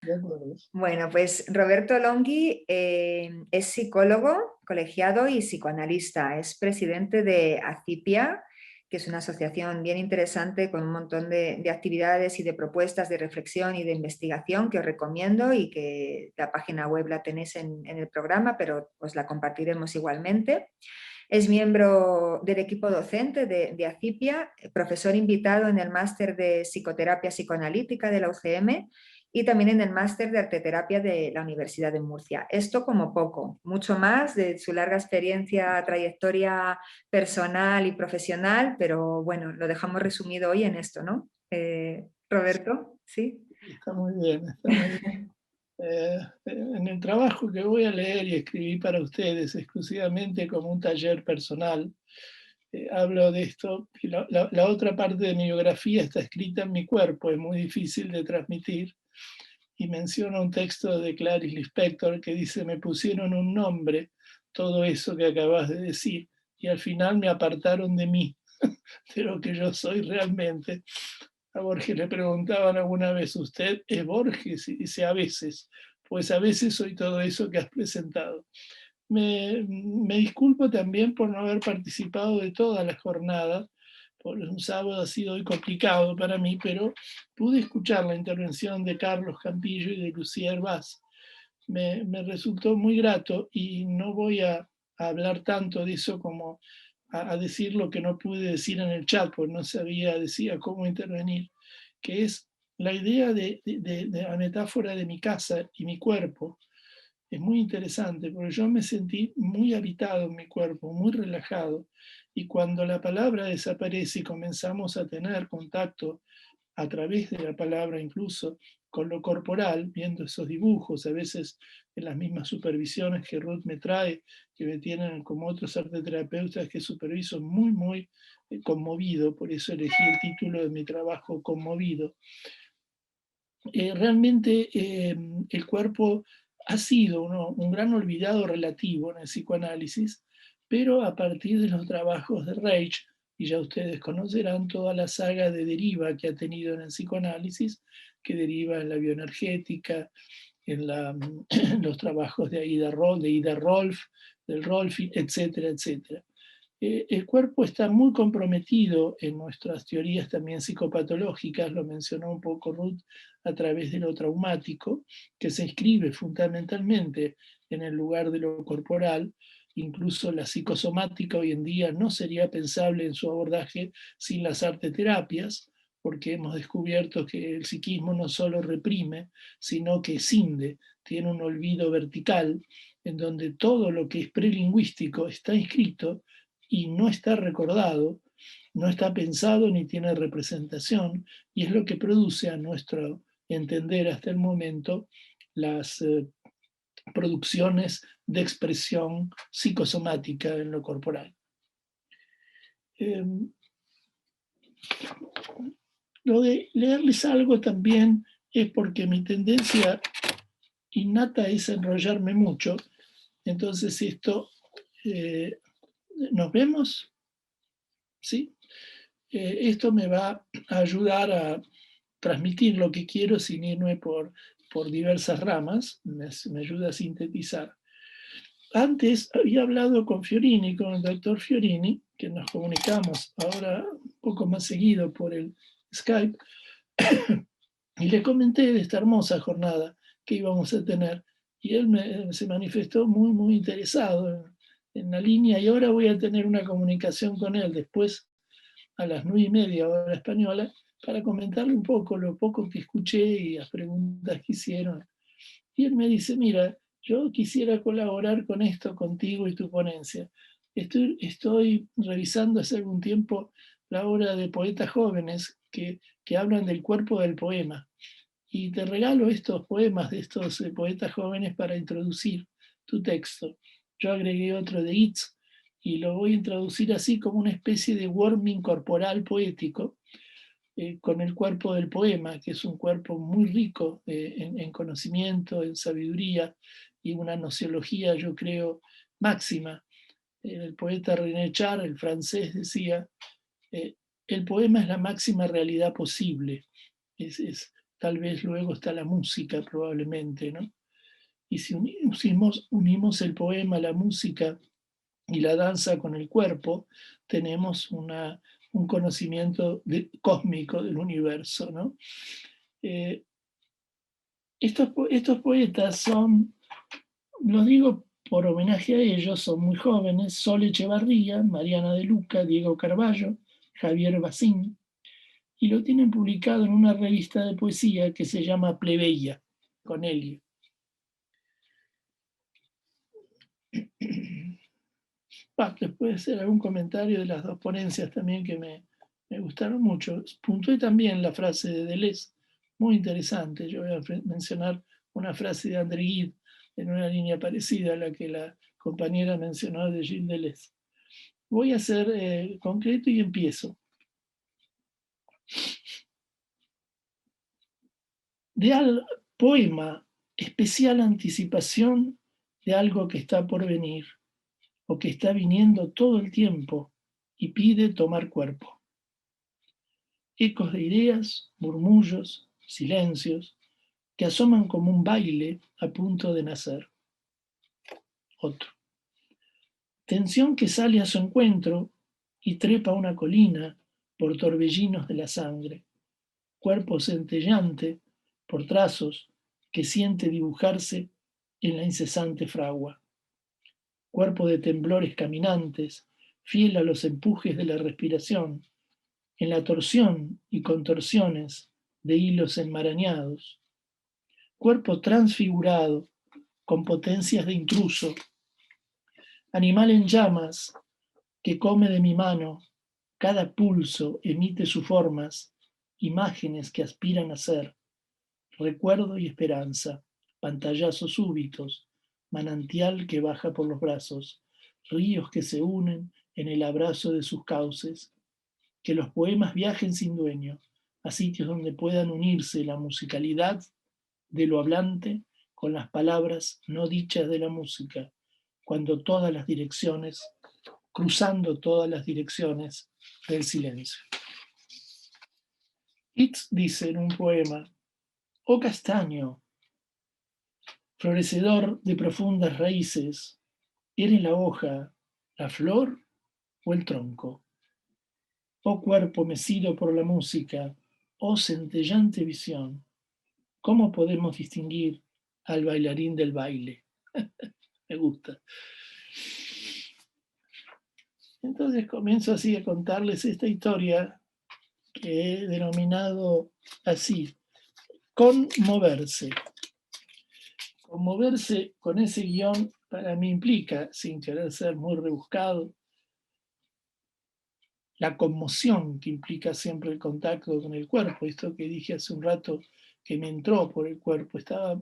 De acuerdo. Bueno, pues Roberto Longhi es psicólogo, colegiado y psicoanalista. Es presidente de ACIPIA, que es una asociación bien interesante con un montón de actividades y de propuestas de reflexión y de investigación que os recomiendo y que la página web la tenéis en el programa, pero os la compartiremos igualmente. Es miembro del equipo docente de ACIPIA, profesor invitado en el máster de psicoterapia psicoanalítica de la UCM y también en el máster de arteterapia de la Universidad de Murcia. Esto como poco, mucho más de su larga experiencia, trayectoria personal y profesional, pero bueno, lo dejamos resumido hoy en esto, ¿no? Roberto, ¿sí? Está muy bien, está muy bien. En el trabajo que voy a leer y escribí para ustedes exclusivamente como un taller personal, hablo de esto, y la otra parte de mi biografía está escrita en mi cuerpo, es muy difícil de transmitir, y menciona un texto de Clarice Lispector que dice: me pusieron un nombre, todo eso que acabas de decir, y al final me apartaron de mí, de lo que yo soy realmente. A Borges le preguntaban alguna vez: ¿usted es Borges? Y dice: a veces, pues a veces soy todo eso que has presentado. Me disculpo también por no haber participado de todas las jornadas, por un sábado ha sido hoy complicado para mí, pero pude escuchar la intervención de Carlos Campillo y de Lucía Hervás. Me resultó muy grato y no voy a hablar tanto de eso como a decir lo que no pude decir en el chat, porque no sabía, decía, cómo intervenir, que es la idea de la metáfora de mi casa y mi cuerpo. Es muy interesante porque yo me sentí muy habitado en mi cuerpo, muy relajado, y cuando la palabra desaparece y comenzamos a tener contacto a través de la palabra incluso con lo corporal, viendo esos dibujos, a veces en las mismas supervisiones que Ruth me trae, que me tienen como otros arteterapeutas que superviso, muy conmovido, por eso elegí el título de mi trabajo, Conmovido. Realmente el cuerpo ha sido un gran olvidado relativo en el psicoanálisis, pero a partir de los trabajos de Reich, y ya ustedes conocerán toda la saga de deriva que ha tenido en el psicoanálisis, que deriva en la bioenergética, en los trabajos de Ida Rolf, del Rolfi, etcétera, etcétera. El cuerpo está muy comprometido en nuestras teorías también psicopatológicas, lo mencionó un poco Ruth, a través de lo traumático, que se inscribe fundamentalmente en el lugar de lo corporal. Incluso la psicosomática hoy en día no sería pensable en su abordaje sin las arteterapias, porque hemos descubierto que el psiquismo no solo reprime, sino que cinde, tiene un olvido vertical, en donde todo lo que es prelingüístico está inscrito y no está recordado, no está pensado ni tiene representación, y es lo que produce, a nuestro entender hasta el momento, las producciones de expresión psicosomática en lo corporal. Eh, lo de leerles algo también es porque mi tendencia innata es enrollarme mucho, entonces esto, ¿nos vemos? ¿Sí? Esto me va a ayudar a transmitir lo que quiero sin irme por diversas ramas, me ayuda a sintetizar. Antes había hablado con Fiorini, con el doctor Fiorini, que nos comunicamos ahora un poco más seguido por el Skype, y le comenté de esta hermosa jornada que íbamos a tener, y él se manifestó muy interesado en la línea, y ahora voy a tener una comunicación con él después a las 9:30 hora española, para comentarle un poco lo poco que escuché y las preguntas que hicieron. Y él me dice: mira, yo quisiera colaborar con esto contigo y tu ponencia. Estoy revisando hace algún tiempo la obra de poetas jóvenes que hablan del cuerpo del poema. Y te regalo estos poemas de estos poetas jóvenes para introducir tu texto. Yo agregué otro de Yeats y lo voy a introducir así como una especie de warming corporal poético, con el cuerpo del poema, que es un cuerpo muy rico en conocimiento, en sabiduría y una nociología, yo creo, máxima. El poeta René Char, el francés, decía: el poema es la máxima realidad posible. Es tal vez luego está la música probablemente, ¿no? Y si unimos el poema, la música y la danza con el cuerpo, tenemos un conocimiento cósmico del universo, ¿no? Estos poetas son, los digo por homenaje a ellos, son muy jóvenes: Sol Echevarría, Mariana de Luca, Diego Carballo, Javier Bacín, y lo tienen publicado en una revista de poesía que se llama Plebeya, con Helio. Les puede hacer algún comentario de las dos ponencias también que me gustaron mucho. Puntué también la frase de Deleuze, muy interesante. Yo voy a mencionar una frase de André Gide en una línea parecida a la que la compañera mencionó de Gilles Deleuze. Voy a ser concreto y empiezo. Poema, especial anticipación de algo que está por venir o que está viniendo todo el tiempo y pide tomar cuerpo. Ecos de ideas, murmullos, silencios, que asoman como un baile a punto de nacer. Otro. Tensión que sale a su encuentro y trepa una colina por torbellinos de la sangre. Cuerpo centellante por trazos que siente dibujarse en la incesante fragua. Cuerpo de temblores caminantes, fiel a los empujes de la respiración, en la torsión y contorsiones de hilos enmarañados. Cuerpo transfigurado, con potencias de intruso. Animal en llamas, que come de mi mano, cada pulso emite sus formas, imágenes que aspiran a ser, recuerdo y esperanza, pantallazos súbitos, manantial que baja por los brazos, ríos que se unen en el abrazo de sus cauces, que los poemas viajen sin dueño, a sitios donde puedan unirse la musicalidad de lo hablante con las palabras no dichas de la música, cuando todas las direcciones, cruzando todas las direcciones del silencio. Keats dice en un poema: oh castaño, florecedor de profundas raíces, ¿eres la hoja, la flor o el tronco? Oh cuerpo mecido por la música, oh centellante visión, ¿cómo podemos distinguir al bailarín del baile? Me gusta. Entonces comienzo así a contarles esta historia que he denominado así: conmoverse. Conmoverse con ese guión para mí implica, sin querer ser muy rebuscado, la conmoción que implica siempre el contacto con el cuerpo. Esto que dije hace un rato, que me entró por el cuerpo. Estaba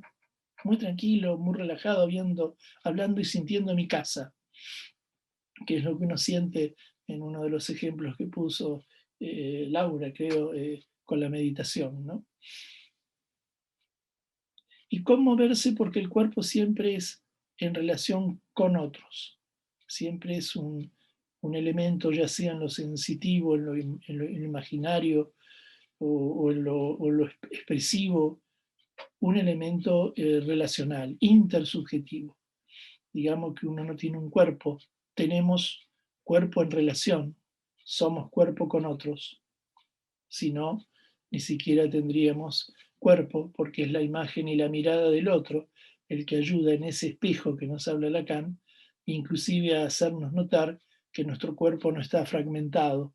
muy tranquilo, muy relajado, hablando y sintiendo mi casa, que es lo que uno siente en uno de los ejemplos que puso Laura, creo, con la meditación, ¿no? Y conmoverse porque el cuerpo siempre es en relación con otros, siempre es un elemento, ya sea en lo sensitivo, en lo imaginario o en lo expresivo, un elemento relacional, intersubjetivo. Digamos que uno no tiene un cuerpo, tenemos cuerpo en relación, somos cuerpo con otros, si no, ni siquiera tendríamos cuerpo, porque es la imagen y la mirada del otro el que ayuda en ese espejo que nos habla Lacan, inclusive a hacernos notar que nuestro cuerpo no está fragmentado,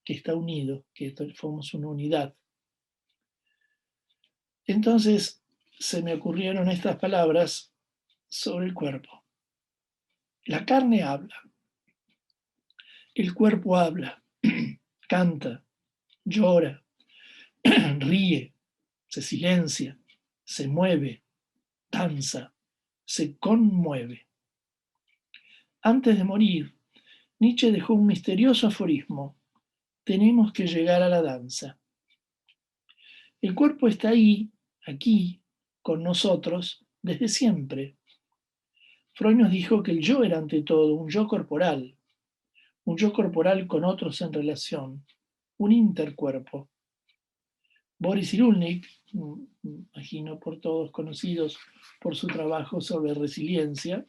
que está unido, que somos una unidad. Entonces se me ocurrieron estas palabras sobre el cuerpo. La carne habla, el cuerpo habla, canta, llora, ríe, se silencia, se mueve, danza, se conmueve. Antes de morir, Nietzsche dejó un misterioso aforismo: tenemos que llegar a la danza. El cuerpo está ahí, aquí, con nosotros, desde siempre. Freud nos dijo que el yo era ante todo un yo corporal con otros en relación, un intercuerpo. Boris Cyrulnik, imagino por todos conocidos por su trabajo sobre resiliencia,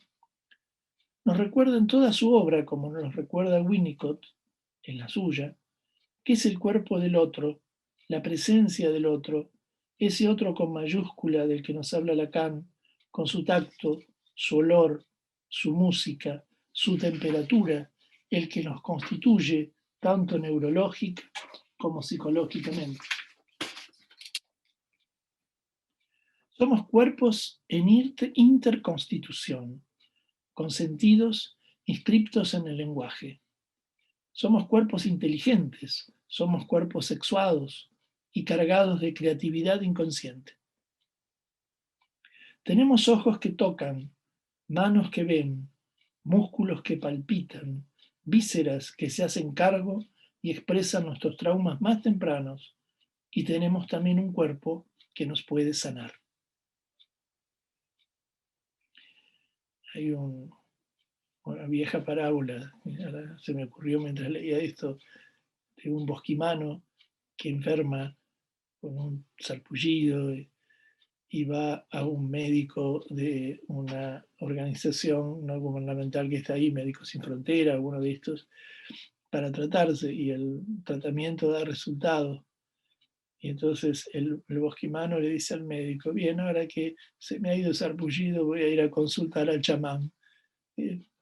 nos recuerda en toda su obra, como nos recuerda Winnicott en la suya, que es el cuerpo del otro, la presencia del otro, ese otro con mayúscula del que nos habla Lacan, con su tacto, su olor, su música, su temperatura, el que nos constituye tanto neurológica como psicológicamente. Somos cuerpos en interconstitución, con sentidos inscriptos en el lenguaje. Somos cuerpos inteligentes, somos cuerpos sexuados y cargados de creatividad inconsciente. Tenemos ojos que tocan, manos que ven, músculos que palpitan, vísceras que se hacen cargo y expresan nuestros traumas más tempranos, y tenemos también un cuerpo que nos puede sanar. Hay una vieja parábola, ahora se me ocurrió mientras leía esto, de un bosquimano que enferma con un sarpullido y va a un médico de una organización no gubernamental que está ahí, Médicos Sin Frontera, alguno de estos, para tratarse, y el tratamiento da resultados. Y entonces el bosquimano le dice al médico: bien, ahora que se me ha ido el sarpullido, voy a ir a consultar al chamán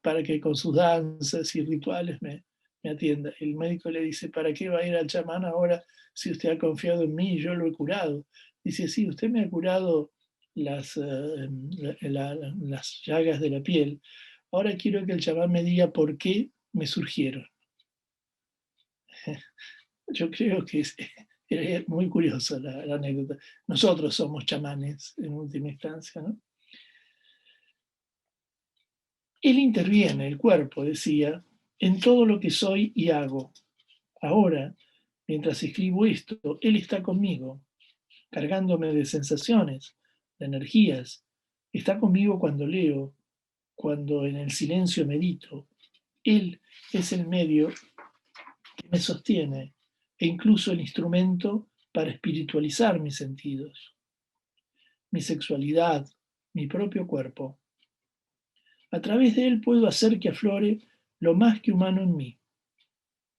para que con sus danzas y rituales me atienda. El médico le dice: ¿para qué va a ir al chamán ahora si usted ha confiado en mí y yo lo he curado? Dice: sí, usted me ha curado las llagas de la piel. Ahora quiero que el chamán me diga por qué me surgieron. Yo creo que es muy curiosa la anécdota. Nosotros somos chamanes en última instancia, ¿no? Él interviene, el cuerpo, decía, en todo lo que soy y hago. Ahora, mientras escribo esto, Él está conmigo, cargándome de sensaciones, de energías. Está conmigo cuando leo, cuando en el silencio medito. Él es el medio que me sostiene e incluso el instrumento para espiritualizar mis sentidos, mi sexualidad, mi propio cuerpo. A través de él puedo hacer que aflore lo más que humano en mí.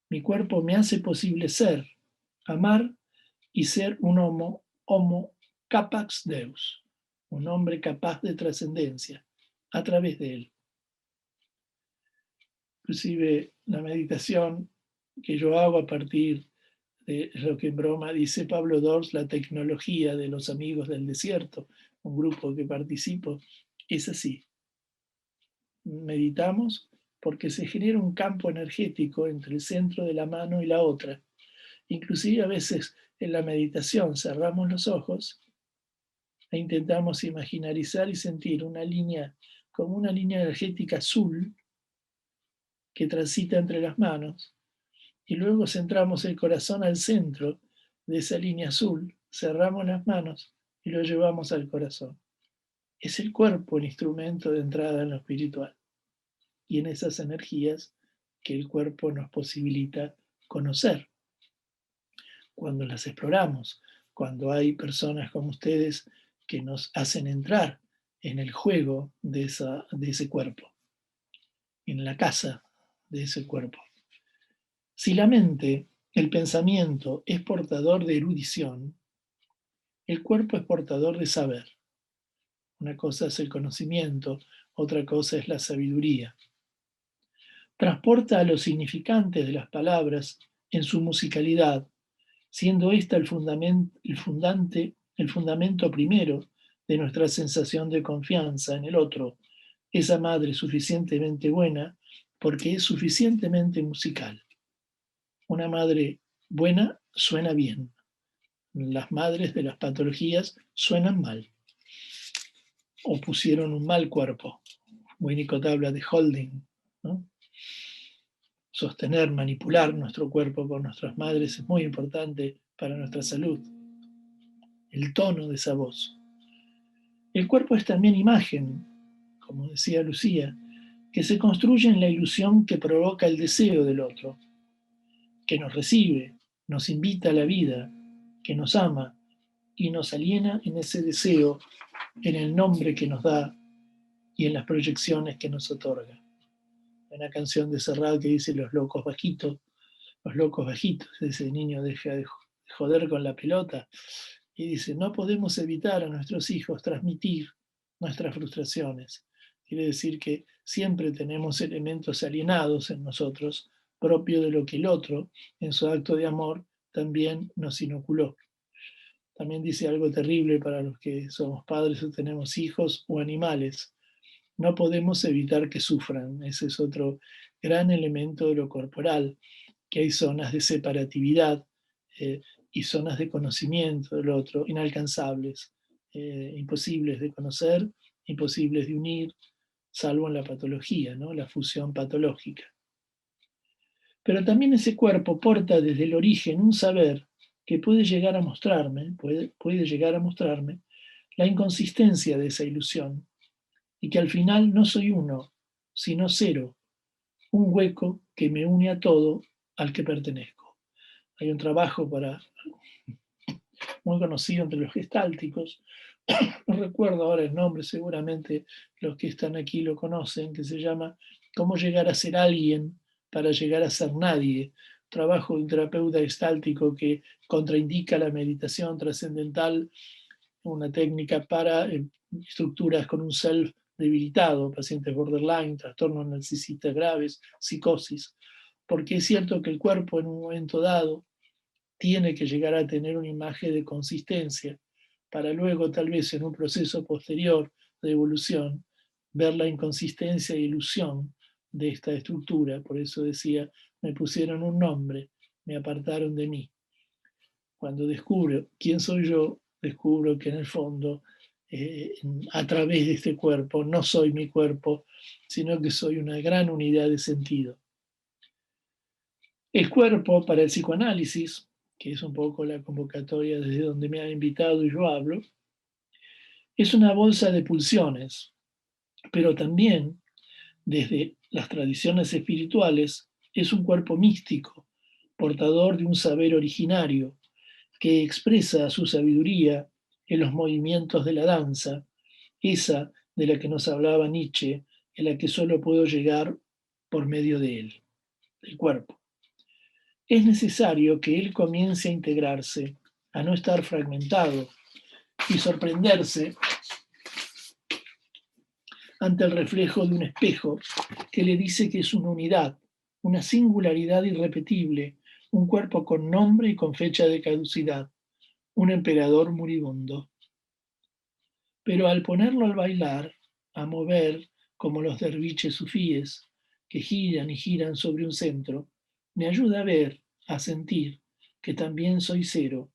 Mi cuerpo me hace posible ser, amar y ser un homo capax deus, un hombre capaz de trascendencia, a través de él. Inclusive la meditación que yo hago a partir de lo que en broma dice Pablo Dors, la tecnología de los amigos del desierto, un grupo que participo, es así. Meditamos porque se genera un campo energético entre el centro de la mano y la otra. Inclusive a veces en la meditación cerramos los ojos e intentamos imaginarizar y sentir una línea, como una línea energética azul que transita entre las manos, y luego centramos el corazón al centro de esa línea azul, cerramos las manos y lo llevamos al corazón. Es el cuerpo el instrumento de entrada en lo espiritual, y en esas energías que el cuerpo nos posibilita conocer. Cuando las exploramos, cuando hay personas como ustedes que nos hacen entrar en el juego de ese cuerpo, en la casa de ese cuerpo. Si la mente, el pensamiento, es portador de erudición, el cuerpo es portador de saber. Una cosa es el conocimiento, otra cosa es la sabiduría. Transporta a los significantes de las palabras en su musicalidad, siendo esta el fundamento primero de nuestra sensación de confianza en el otro, esa madre suficientemente buena porque es suficientemente musical. Una madre buena suena bien. Las madres de las patologías suenan mal o pusieron un mal cuerpo. Winnicott habla de holding, ¿no? Sostener, manipular nuestro cuerpo por nuestras madres es muy importante para nuestra salud. El tono de esa voz. El cuerpo es también imagen, como decía Lucía, que se construye en la ilusión que provoca el deseo del otro, que nos recibe, nos invita a la vida, que nos ama y nos aliena en ese deseo, en el nombre que nos da y en las proyecciones que nos otorga. Hay una canción de Serrat que dice los locos bajitos, ese niño deja de joder con la pelota, y dice, no podemos evitar a nuestros hijos transmitir nuestras frustraciones. Quiere decir que siempre tenemos elementos alienados en nosotros, propio de lo que el otro, en su acto de amor, también nos inoculó. También dice algo terrible para los que somos padres o tenemos hijos o animales. No podemos evitar que sufran. Ese es otro gran elemento de lo corporal, que hay zonas de separatividad eh, y zonas de conocimiento del otro, inalcanzables, imposibles de conocer, imposibles de unir, salvo en la patología, ¿no? La fusión patológica. Pero también ese cuerpo porta desde el origen un saber que puede llegar a mostrarme, puede llegar a mostrarme la inconsistencia de esa ilusión, y que al final no soy uno, sino cero, un hueco que me une a todo al que pertenezco. Hay un trabajo muy conocido entre los gestálticos, no recuerdo ahora el nombre, seguramente los que están aquí lo conocen, que se llama Cómo llegar a ser alguien para llegar a ser nadie. Trabajo de un terapeuta gestáltico que contraindica la meditación trascendental, una técnica para estructuras con un self debilitado, pacientes borderline, trastornos narcisistas graves, psicosis, porque es cierto que el cuerpo en un momento dado tiene que llegar a tener una imagen de consistencia para luego, tal vez en un proceso posterior de evolución, ver la inconsistencia e ilusión de esta estructura. Por eso decía, me pusieron un nombre, me apartaron de mí. Cuando descubro quién soy yo, descubro que en el fondo, a través de este cuerpo, no soy mi cuerpo, sino que soy una gran unidad de sentido. El cuerpo para el psicoanálisis, que es un poco la convocatoria desde donde me han invitado y yo hablo, es una bolsa de pulsiones, pero también desde las tradiciones espirituales es un cuerpo místico, portador de un saber originario, que expresa su sabiduría en los movimientos de la danza, esa de la que nos hablaba Nietzsche, en la que solo puedo llegar por medio de él, del cuerpo. Es necesario que él comience a integrarse, a no estar fragmentado y sorprenderse ante el reflejo de un espejo que le dice que es una unidad, una singularidad irrepetible, un cuerpo con nombre y con fecha de caducidad, un emperador moribundo. Pero al ponerlo al bailar, a mover como los derviches sufíes que giran y giran sobre un centro, me ayuda a ver, a sentir que también soy cero,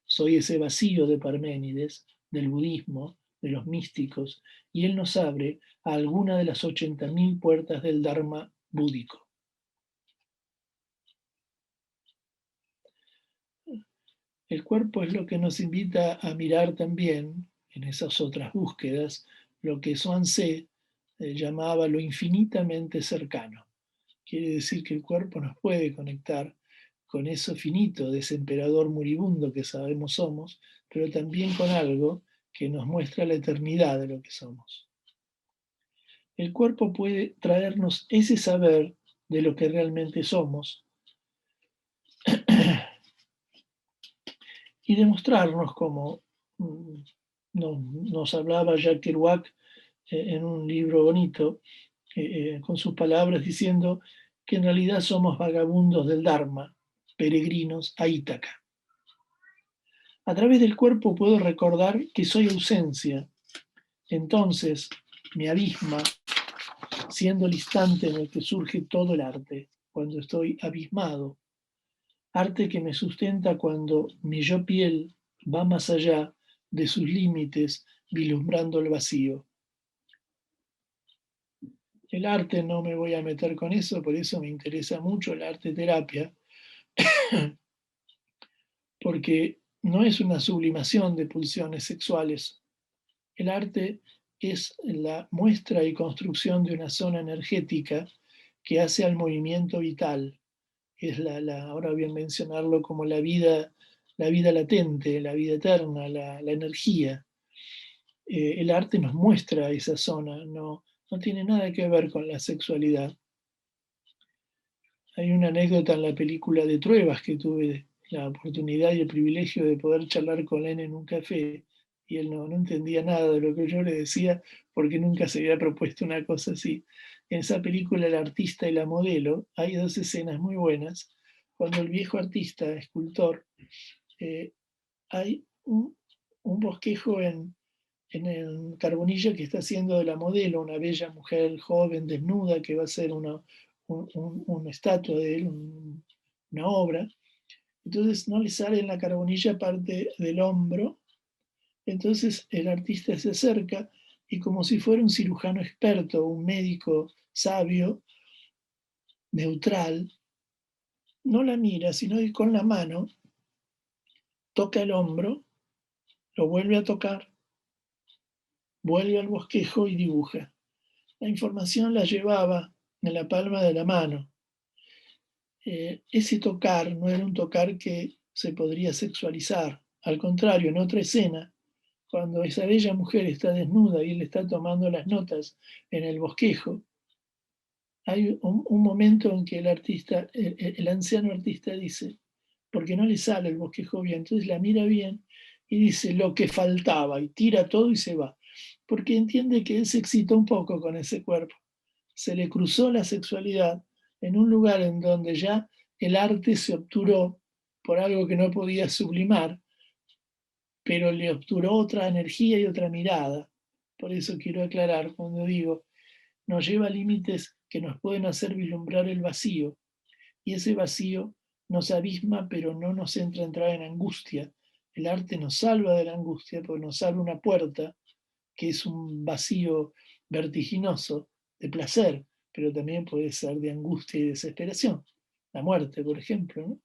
soy ese vacío de Parménides, del budismo, de los místicos, y él nos abre a alguna de las 80.000 puertas del Dharma búdico. El cuerpo es lo que nos invita a mirar también, en esas otras búsquedas, lo que Zhuangzi llamaba lo infinitamente cercano. Quiere decir que el cuerpo nos puede conectar con eso finito de ese emperador moribundo que sabemos somos, pero también con algo que nos muestra la eternidad de lo que somos. El cuerpo puede traernos ese saber de lo que realmente somos y demostrarnos, como nos hablaba Jacques Kerouac en un libro bonito, con sus palabras diciendo que en realidad somos vagabundos del Dharma, peregrinos a Ítaca. A través del cuerpo puedo recordar que soy ausencia. Entonces me abisma, siendo el instante en el que surge todo el arte, cuando estoy abismado. Arte que me sustenta cuando mi yo piel va más allá de sus límites, vislumbrando el vacío. El arte, no me voy a meter con eso, por eso me interesa mucho el arte terapia, porque no es una sublimación de pulsiones sexuales. El arte es la muestra y construcción de una zona energética que hace al movimiento vital. Es ahora voy a mencionarlo como la vida la vida latente, la vida eterna, la energía. El arte nos muestra esa zona, no tiene nada que ver con la sexualidad. Hay una anécdota en la película de Truebas que tuve la oportunidad y el privilegio de poder charlar con él en un café, y él no entendía nada de lo que yo le decía porque nunca se había propuesto una cosa así. En esa película, El artista y la modelo, hay dos escenas muy buenas. Cuando el viejo artista, escultor, eh, hay un bosquejo en el Carbonilla que está haciendo de la modelo, una bella mujer joven, desnuda, que va a ser una estatua de él, una obra. Entonces no le sale en la Carbonilla parte del hombro. Entonces el artista se acerca y, como si fuera un cirujano experto, un médico sabio, neutral, no la mira, sino que con la mano toca el hombro, lo vuelve a tocar, vuelve al bosquejo y dibuja. La información la llevaba en la palma de la mano. Ese tocar no era un tocar que se podría sexualizar. Al contrario, en otra escena, cuando esa bella mujer está desnuda y él está tomando las notas en el bosquejo, hay un momento en que el artista, el anciano artista dice, porque no le sale el bosquejo bien, entonces la mira bien y dice lo que faltaba y tira todo y se va, porque entiende que él se excitó un poco con ese cuerpo. Se le cruzó la sexualidad en un lugar en donde ya el arte se obturó por algo que no podía sublimar, pero le obturó otra energía y otra mirada. Por eso quiero aclarar cuando digo, nos lleva a límites que nos pueden hacer vislumbrar el vacío, y ese vacío nos abisma, pero no nos entra a entrar en angustia. El arte nos salva de la angustia, porque nos abre una puerta que es un vacío vertiginoso de placer, pero también puede ser de angustia y desesperación. La muerte, por ejemplo, ¿no?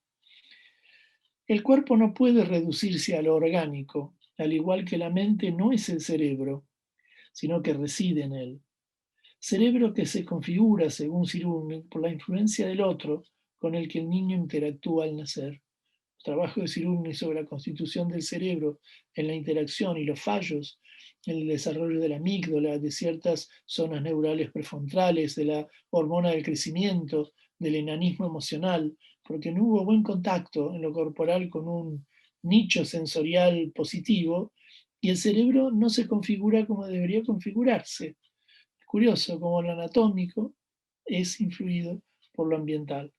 El cuerpo no puede reducirse a lo orgánico, al igual que la mente no es el cerebro, sino que reside en él. Cerebro que se configura, según Ciruni, por la influencia del otro con el que el niño interactúa al nacer. El trabajo de Ciruni sobre la constitución del cerebro en la interacción y los fallos en el desarrollo de la amígdala, de ciertas zonas neurales prefrontales, de la hormona del crecimiento, del enanismo emocional, porque no hubo buen contacto en lo corporal con un nicho sensorial positivo, y el cerebro no se configura como debería configurarse. Curioso cómo lo anatómico es influido por lo ambiental.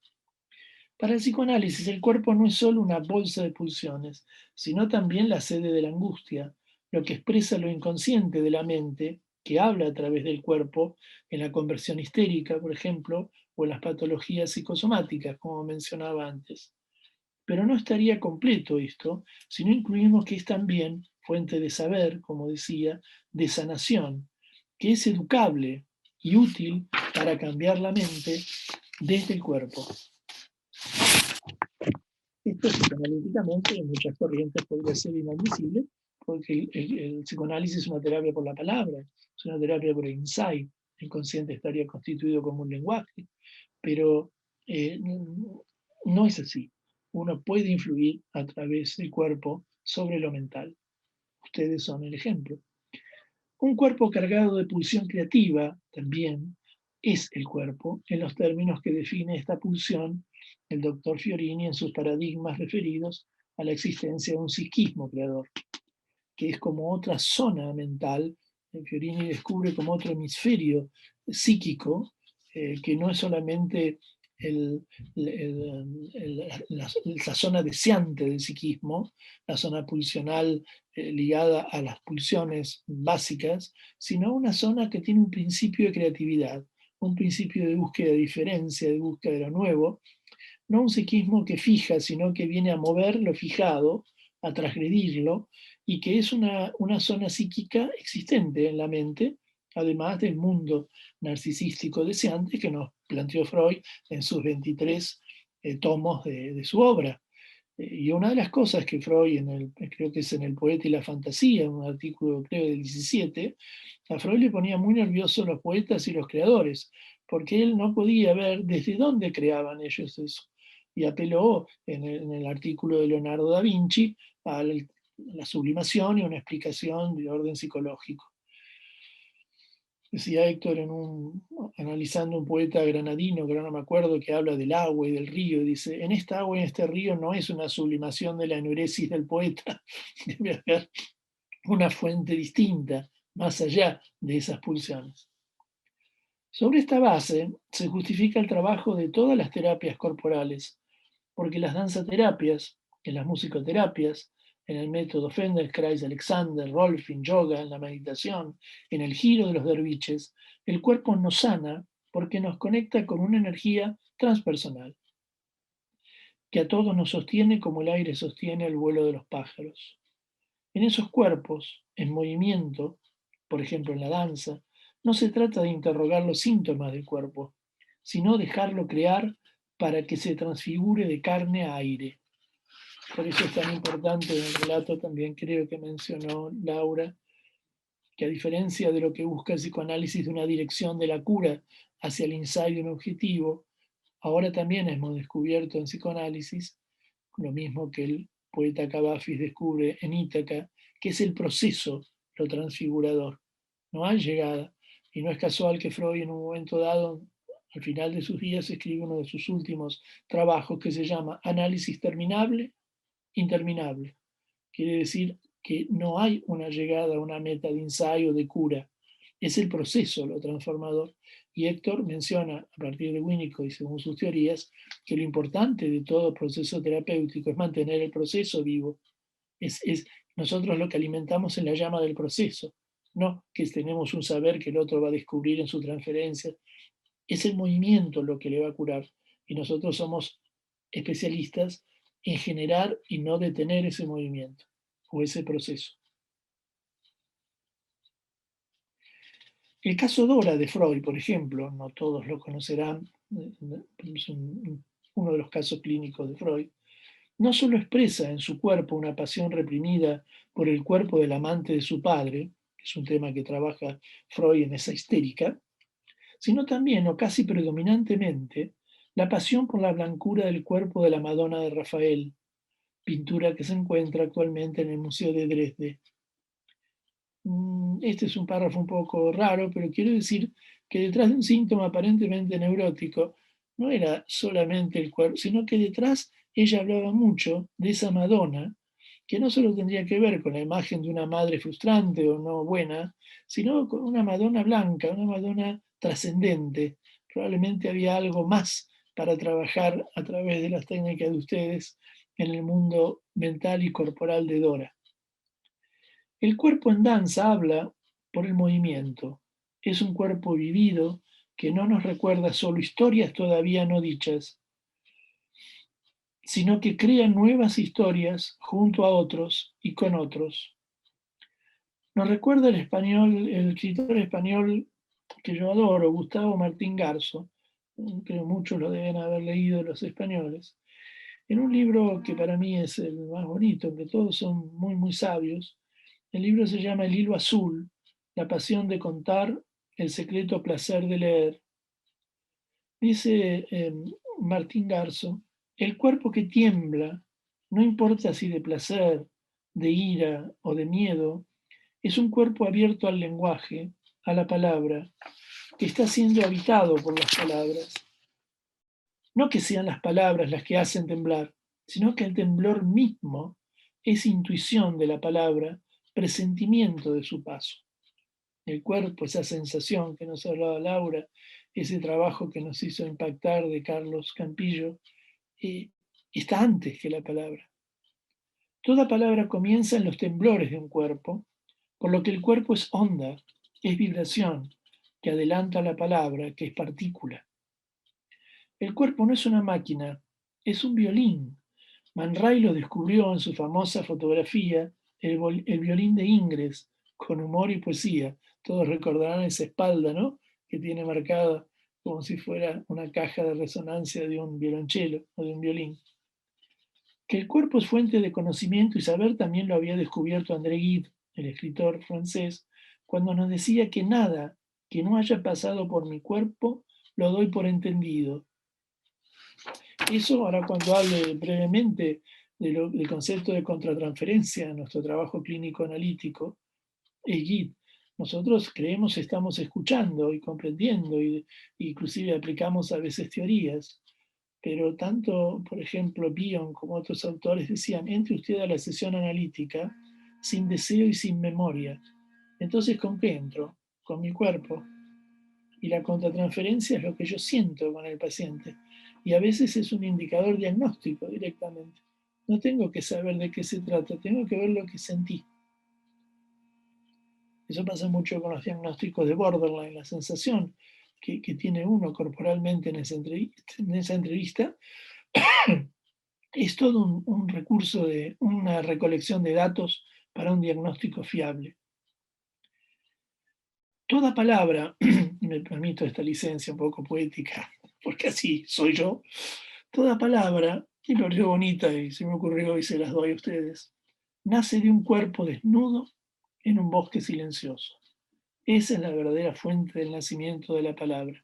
Para el psicoanálisis, el cuerpo no es solo una bolsa de pulsiones, sino también la sede de la angustia, lo que expresa lo inconsciente de la mente, que habla a través del cuerpo, en la conversión histérica, por ejemplo, o en las patologías psicosomáticas, como mencionaba antes. Pero no estaría completo esto si no incluimos que es también fuente de saber, como decía, de sanación, que es educable y útil para cambiar la mente desde el cuerpo. Esto psicoanalíticamente en muchas corrientes podría ser inadmisible, porque el psicoanálisis es una terapia por la palabra, es una terapia por el insight. El inconsciente estaría constituido como un lenguaje, pero no es así. Uno puede influir a través del cuerpo sobre lo mental. Ustedes son el ejemplo. Un cuerpo cargado de pulsión creativa también es el cuerpo, en los términos que define esta pulsión el doctor Fiorini en sus paradigmas referidos a la existencia de un psiquismo creador, que es como otra zona mental. Fiorini descubre como otro hemisferio psíquico, que no es solamente el, la zona deseante del psiquismo, la zona pulsional ligada a las pulsiones básicas, sino una zona que tiene un principio de creatividad, un principio de búsqueda de diferencia, de búsqueda de lo nuevo, no un psiquismo que fija, sino que viene a mover lo fijado, a transgredirlo, y que es una zona psíquica existente en la mente, además del mundo narcisístico deseante que nos planteó Freud en sus 23 tomos de su obra. Y una de las cosas que Freud, creo que es en El poeta y la fantasía, un artículo creo del 17, a Freud le ponía muy nervioso los poetas y los creadores, porque él no podía ver desde dónde creaban ellos eso. y apeló en el artículo de Leonardo da Vinci a la sublimación y una explicación de orden psicológico. Decía Héctor analizando un poeta granadino, que ahora no me acuerdo, que habla del agua y del río, dice, en esta agua y en este río no es una sublimación de la enuresis del poeta, debe haber una fuente distinta, más allá de esas pulsiones. Sobre esta base se justifica el trabajo de todas las terapias corporales, porque las danzaterapias, en las musicoterapias, en el método Feldenkrais, Alexander, Rolfing, yoga, en la meditación, en el giro de los derviches, el cuerpo nos sana porque nos conecta con una energía transpersonal, que a todos nos sostiene como el aire sostiene el vuelo de los pájaros. En esos cuerpos, en movimiento, por ejemplo en la danza, no se trata de interrogar los síntomas del cuerpo, sino dejarlo crear para que se transfigure de carne a aire. Por eso es tan importante en el relato también creo que mencionó Laura, que a diferencia de lo que busca el psicoanálisis de una dirección de la cura hacia el ensayo de un objetivo, ahora también hemos descubierto en psicoanálisis, lo mismo que el poeta Cavafis descubre en Ítaca, que es el proceso lo transfigurador. No hay llegada, y no es casual que Freud en un momento dado, al final de sus días, escribe uno de sus últimos trabajos que se llama Análisis terminable, interminable. Quiere decir que no hay una llegada a una meta de ensayo, de cura. Es el proceso lo transformador. Y Héctor menciona, a partir de Winnicott y según sus teorías, que lo importante de todo proceso terapéutico es mantener el proceso vivo. Es nosotros lo que alimentamos en la llama del proceso, no que tenemos un saber que el otro va a descubrir en su transferencia. Es el movimiento lo que le va a curar. Y nosotros somos especialistas en generar y no detener ese movimiento o ese proceso. El caso Dora de Freud, por ejemplo, no todos lo conocerán, es uno de los casos clínicos de Freud, no solo expresa en su cuerpo una pasión reprimida por el cuerpo del amante de su padre, que es un tema que trabaja Freud en esa histérica, sino también, o casi predominantemente, la pasión por la blancura del cuerpo de la Madonna de Rafael, pintura que se encuentra actualmente en el Museo de Dresde. Este es un párrafo un poco raro, pero quiero decir que detrás de un síntoma aparentemente neurótico no era solamente el cuerpo, sino que detrás ella hablaba mucho de esa Madonna, que no solo tendría que ver con la imagen de una madre frustrante o no buena, sino con una Madonna blanca, una Madonna trascendente. Probablemente había algo más para trabajar a través de las técnicas de ustedes en el mundo mental y corporal de Dora. El cuerpo en danza habla por el movimiento. Es un cuerpo vivido que no nos recuerda solo historias todavía no dichas, sino que crea nuevas historias junto a otros y con otros. Nos recuerda el escritor español que yo adoro, Gustavo Martín Garzo, creo muchos lo deben haber leído los españoles, en un libro que para mí es el más bonito, que todos son muy, muy sabios. El libro se llama El hilo azul, la pasión de contar, el secreto placer de leer. Dice Martín Garzo, el cuerpo que tiembla, no importa si de placer, de ira o de miedo, es un cuerpo abierto al lenguaje, a la palabra, que está siendo habitado por las palabras. No que sean las palabras las que hacen temblar, sino que el temblor mismo es intuición de la palabra, presentimiento de su paso. El cuerpo, esa sensación que nos hablaba Laura, ese trabajo que nos hizo impactar de Carlos Campillo, está antes que la palabra. Toda palabra comienza en los temblores de un cuerpo, por lo que el cuerpo es onda, es vibración, que adelanta la palabra, que es partícula. El cuerpo no es una máquina, es un violín. Man Ray lo descubrió en su famosa fotografía, el violín de Ingres, con humor y poesía. Todos recordarán esa espalda, ¿no?, que tiene marcada como si fuera una caja de resonancia de un violonchelo o de un violín. Que el cuerpo es fuente de conocimiento y saber también lo había descubierto André Gide, el escritor francés, cuando nos decía que nada que no haya pasado por mi cuerpo lo doy por entendido. Eso ahora cuando hable brevemente del concepto de contratransferencia en nuestro trabajo clínico analítico, EGID, nosotros creemos estamos escuchando y comprendiendo, y inclusive aplicamos a veces teorías, pero tanto, por ejemplo, Bion como otros autores decían, entre usted a la sesión analítica sin deseo y sin memoria. Entonces, ¿con qué entro? Con mi cuerpo. Y la contratransferencia es lo que yo siento con el paciente. Y a veces es un indicador diagnóstico directamente. No tengo que saber de qué se trata, tengo que ver lo que sentí. Eso pasa mucho con los diagnósticos de borderline, la sensación que tiene uno corporalmente en esa entrevista es todo un recurso de una recolección de datos para un diagnóstico fiable. Toda palabra, me permito esta licencia un poco poética, porque así soy yo, toda palabra, y me pareció bonita y se me ocurrió y se las doy a ustedes, nace de un cuerpo desnudo en un bosque silencioso. Esa es la verdadera fuente del nacimiento de la palabra.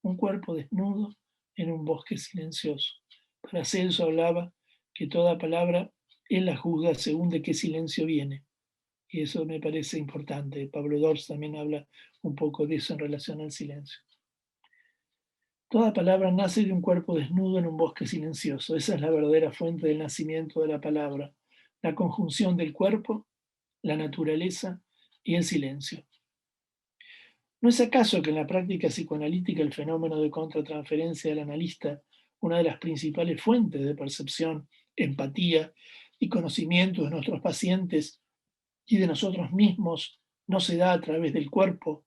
Un cuerpo desnudo en un bosque silencioso. Paracelso hablaba que toda palabra él la juzga según de qué silencio viene. Y eso me parece importante. Pablo Dors también habla un poco de eso en relación al silencio. Toda palabra nace de un cuerpo desnudo en un bosque silencioso. Esa es la verdadera fuente del nacimiento de la palabra. La conjunción del cuerpo, la naturaleza y el silencio. ¿No es acaso que en la práctica psicoanalítica el fenómeno de contratransferencia del analista, una de las principales fuentes de percepción, empatía y conocimiento de nuestros pacientes y de nosotros mismos, no se da a través del cuerpo,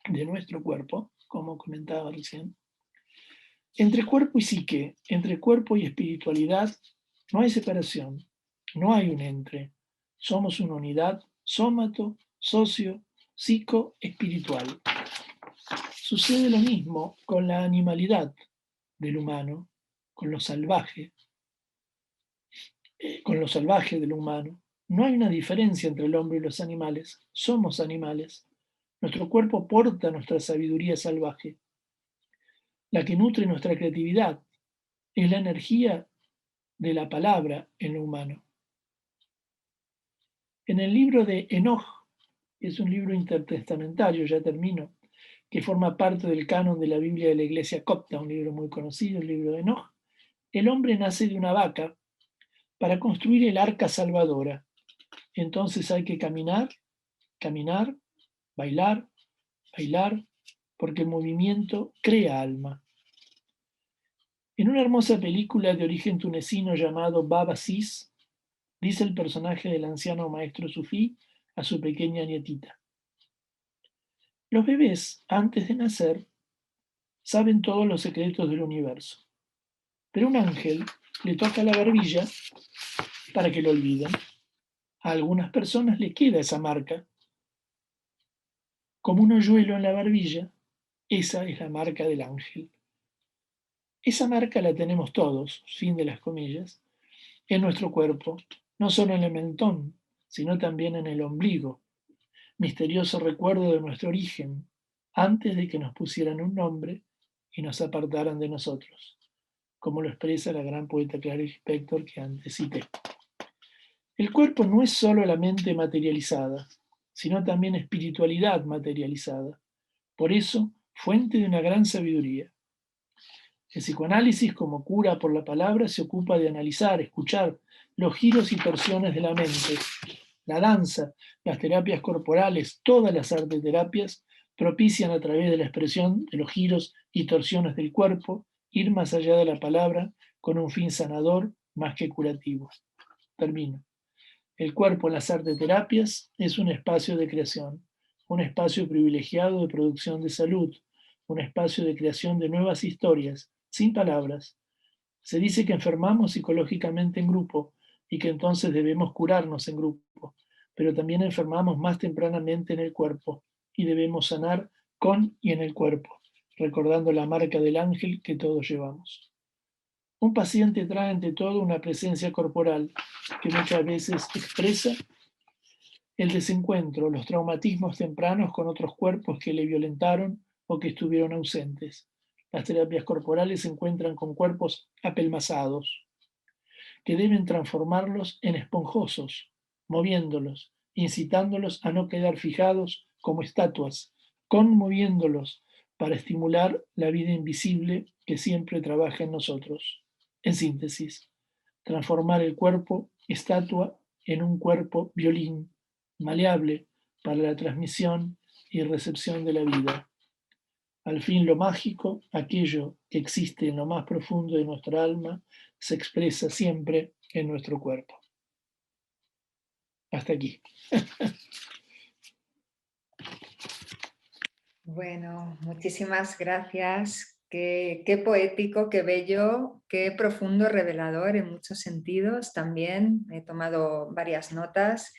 de nuestro cuerpo, como comentaba recién? Entre cuerpo y psique, entre cuerpo y espiritualidad, no hay separación, no hay un entre. Somos una unidad, sómato, socio, psico, espiritual. Sucede lo mismo con la animalidad del humano, con lo salvaje del humano. No hay una diferencia entre el hombre y los animales. Somos animales. Nuestro cuerpo porta nuestra sabiduría salvaje. La que nutre nuestra creatividad es la energía de la palabra en lo humano. En el libro de Enoch, que es un libro intertestamentario, ya termino, que forma parte del canon de la Biblia de la Iglesia Copta, un libro muy conocido, el libro de Enoch, el hombre nace de una vaca para construir el arca salvadora. Entonces hay que caminar, caminar, bailar, bailar, porque el movimiento crea alma. En una hermosa película de origen tunecino llamado Baba Sis, dice el personaje del anciano maestro sufí a su pequeña nietita: los bebés, antes de nacer, saben todos los secretos del universo, pero un ángel le toca la barbilla para que lo olviden. A algunas personas le queda esa marca, como un hoyuelo en la barbilla. Esa es la marca del ángel. Esa marca la tenemos todos, fin de las comillas, en nuestro cuerpo, no solo en el mentón, sino también en el ombligo, misterioso recuerdo de nuestro origen, antes de que nos pusieran un nombre y nos apartaran de nosotros, como lo expresa la gran poeta Clarice Lispector que antes cité. El cuerpo no es solo la mente materializada, sino también espiritualidad materializada. Por eso, fuente de una gran sabiduría. El psicoanálisis, como cura por la palabra, se ocupa de analizar, escuchar los giros y torsiones de la mente. La danza, las terapias corporales, todas las arteterapias propician a través de la expresión de los giros y torsiones del cuerpo ir más allá de la palabra con un fin sanador más que curativo. Termino. El cuerpo en las arteterapias es un espacio de creación, un espacio privilegiado de producción de salud, un espacio de creación de nuevas historias, sin palabras. Se dice que enfermamos psicológicamente en grupo y que entonces debemos curarnos en grupo, pero también enfermamos más tempranamente en el cuerpo y debemos sanar con y en el cuerpo, recordando la marca del ángel que todos llevamos. Un paciente trae ante todo una presencia corporal que muchas veces expresa el desencuentro, los traumatismos tempranos con otros cuerpos que le violentaron o que estuvieron ausentes. Las terapias corporales se encuentran con cuerpos apelmazados, que deben transformarlos en esponjosos, moviéndolos, incitándolos a no quedar fijados como estatuas, conmoviéndolos para estimular la vida invisible que siempre trabaja en nosotros. En síntesis, transformar el cuerpo estatua en un cuerpo violín, maleable para la transmisión y recepción de la vida. Al fin lo mágico, aquello que existe en lo más profundo de nuestra alma, se expresa siempre en nuestro cuerpo. Hasta aquí. Bueno, muchísimas gracias. Qué poético, qué bello, qué profundo, revelador en muchos sentidos. También he tomado varias notas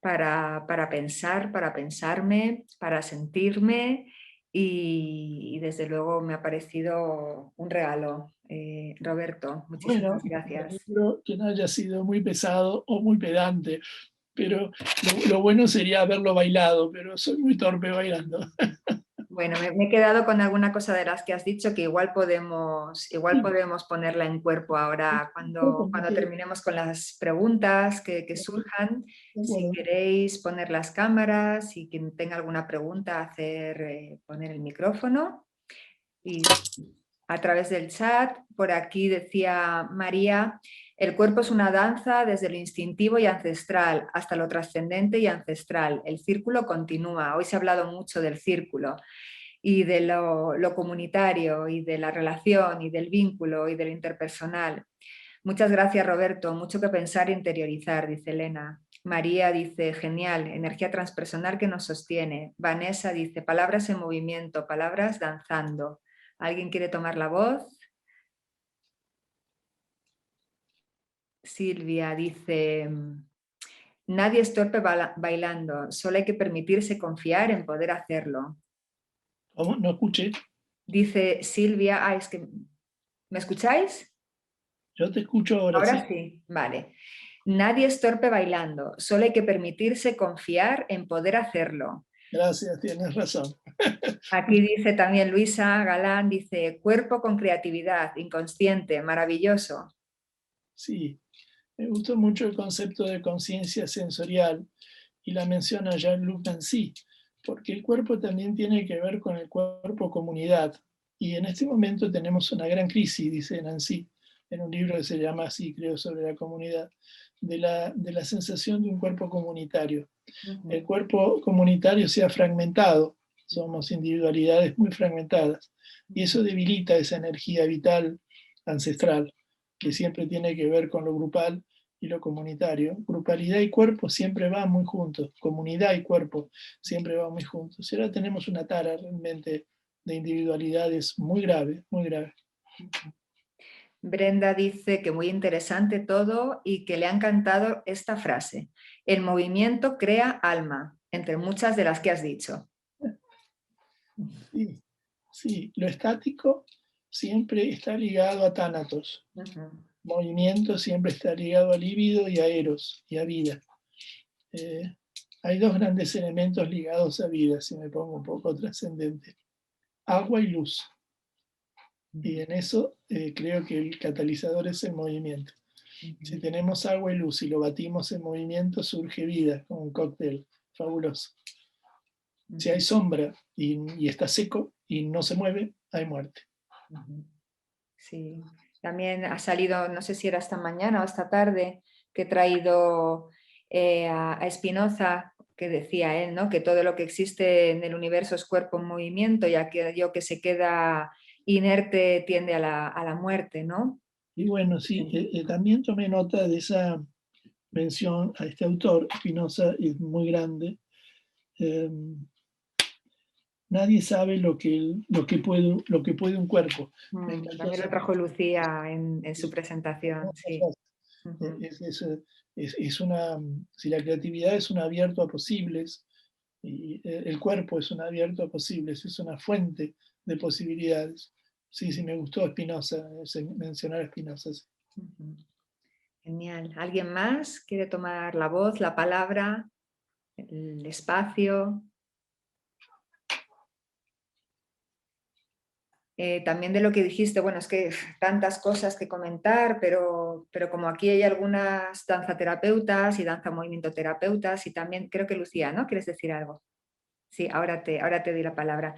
para pensar, para pensarme, para sentirme y desde luego me ha parecido un regalo. Roberto, muchísimas Bueno, gracias. espero que no haya sido muy pesado o muy pedante, pero lo bueno sería haberlo bailado, pero soy muy torpe bailando. Bueno, me he quedado con alguna cosa de las que has dicho que igual podemos ponerla en cuerpo ahora cuando terminemos con las preguntas que surjan. Si queréis poner las cámaras y quien tenga alguna pregunta, poner el micrófono. Y a través del chat, por aquí decía María, el cuerpo es una danza desde lo instintivo y ancestral hasta lo trascendente y ancestral. El círculo continúa. Hoy se ha hablado mucho del círculo y de lo comunitario y de la relación y del vínculo y de lo interpersonal. Muchas gracias, Roberto. Mucho que pensar e interiorizar, dice Elena. María dice, genial, energía transpersonal que nos sostiene. Vanessa dice, palabras en movimiento, palabras danzando. ¿Alguien quiere tomar la voz? Silvia dice, nadie es torpe bailando, solo hay que permitirse confiar en poder hacerlo. ¿Cómo? No escuché. Dice Silvia, es que, ¿me escucháis? Yo te escucho ahora. Ahora sí, vale. Nadie es torpe bailando, solo hay que permitirse confiar en poder hacerlo. Gracias, tienes razón. Aquí dice también Luisa Galán, dice, cuerpo con creatividad, inconsciente, maravilloso. Sí, me gustó mucho el concepto de conciencia sensorial y la menciona Jean-Luc Nancy, porque el cuerpo también tiene que ver con el cuerpo comunidad. Y en este momento tenemos una gran crisis, dice Nancy, en un libro que se llama así, creo, sobre la comunidad, de la sensación de un cuerpo comunitario. El cuerpo comunitario se ha fragmentado, somos individualidades muy fragmentadas, y eso debilita esa energía vital ancestral, que siempre tiene que ver con lo grupal y lo comunitario. Grupalidad y cuerpo siempre van muy juntos, comunidad y cuerpo siempre van muy juntos. Y ahora tenemos una tara realmente de individualidades muy grave, muy grave. Brenda dice que muy interesante todo y que le ha encantado esta frase. El movimiento crea alma, entre muchas de las que has dicho. Sí, sí, lo estático siempre está ligado a tánatos. Movimiento siempre está ligado a líbido y a eros y a vida. Hay dos grandes elementos ligados a vida, si me pongo un poco trascendente: agua y luz. Y en eso creo que el catalizador es el movimiento. Si tenemos agua y luz y lo batimos en movimiento, surge vida, como un cóctel fabuloso. Si hay sombra y está seco y no se mueve, hay muerte. Sí, también ha salido, no sé si era esta mañana o esta tarde, que he traído a Spinoza, que decía él, ¿no? Que todo lo que existe en el universo es cuerpo en movimiento y aquello que se queda inerte tiende a la muerte, ¿no? Y bueno, sí, también tomé nota de esa mención a este autor. Spinoza es muy grande. Nadie sabe lo que puede un cuerpo. También lo trajo Lucía en su presentación, sí. Si la creatividad es un abierto a posibles, y el cuerpo es un abierto a posibles, es una fuente de posibilidades. Sí, sí, me gustó Spinoza, mencionar a Spinoza. Sí. Genial. ¿Alguien más quiere tomar la voz, la palabra, el espacio? También de lo que dijiste, bueno, es que tantas cosas que comentar, pero como aquí hay algunas danzaterapeutas y danza movimiento terapeutas, y también creo que Lucía, ¿no? ¿Quieres decir algo? Sí, ahora te doy la palabra.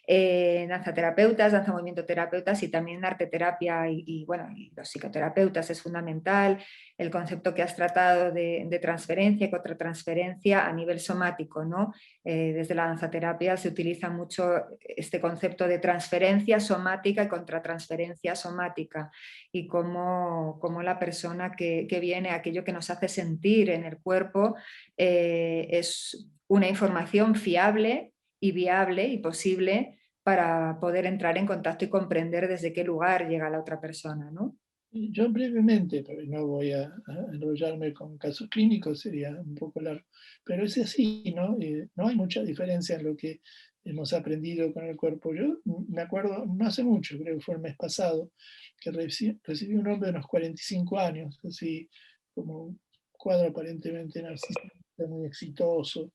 Danzaterapeutas, danza movimiento terapeutas y también arte terapia bueno, y los psicoterapeutas es fundamental. El concepto que has tratado de transferencia y contratransferencia a nivel somático, ¿no? Desde la danzaterapia se utiliza mucho este concepto de transferencia somática y contratransferencia somática, y cómo la persona que viene, aquello que nos hace sentir en el cuerpo, es una información fiable y viable y posible para poder entrar en contacto y comprender desde qué lugar llega la otra persona, ¿no? Yo brevemente, porque no voy a enrollarme con casos clínicos, sería un poco largo, pero es así, ¿no? No hay mucha diferencia en lo que hemos aprendido con el cuerpo. Yo me acuerdo, no hace mucho, creo que fue el mes pasado, que recibí un hombre de unos 45 años, así como un cuadro aparentemente narcisista, muy exitoso,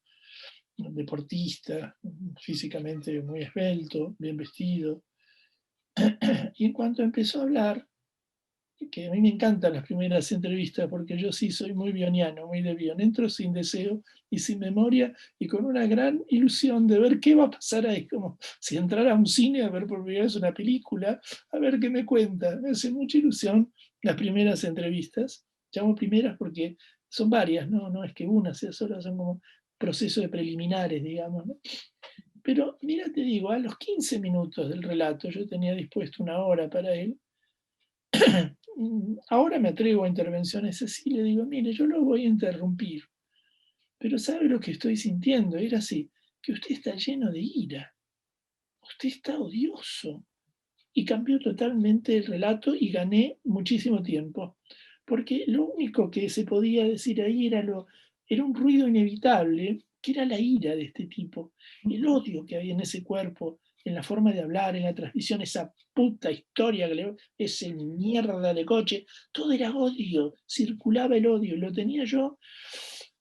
deportista, físicamente muy esbelto, bien vestido. Y en cuanto empezó a hablar, que a mí me encantan las primeras entrevistas porque yo sí soy muy bioniano, muy de Bion. Entro sin deseo y sin memoria y con una gran ilusión de ver qué va a pasar ahí, como si entrara a un cine a ver por primera vez una película, a ver qué me cuenta. Me hace mucha ilusión las primeras entrevistas. Llamo primeras porque son varias, no es que una sea sola, son como procesos de preliminares, digamos, ¿no? Pero mira, te digo, a los 15 minutos del relato, yo tenía dispuesto una hora para él. Ahora me atrevo a intervenciones así, le digo, mire, yo lo voy a interrumpir, pero ¿sabe lo que estoy sintiendo? Era así, que usted está lleno de ira, usted está odioso. Y cambió totalmente el relato y gané muchísimo tiempo, porque lo único que se podía decir ahí era un ruido inevitable, que era la ira de este tipo, el odio que había en ese cuerpo, en la forma de hablar, en la transmisión, esa puta historia, ese mierda de coche, todo era odio, circulaba el odio, lo tenía yo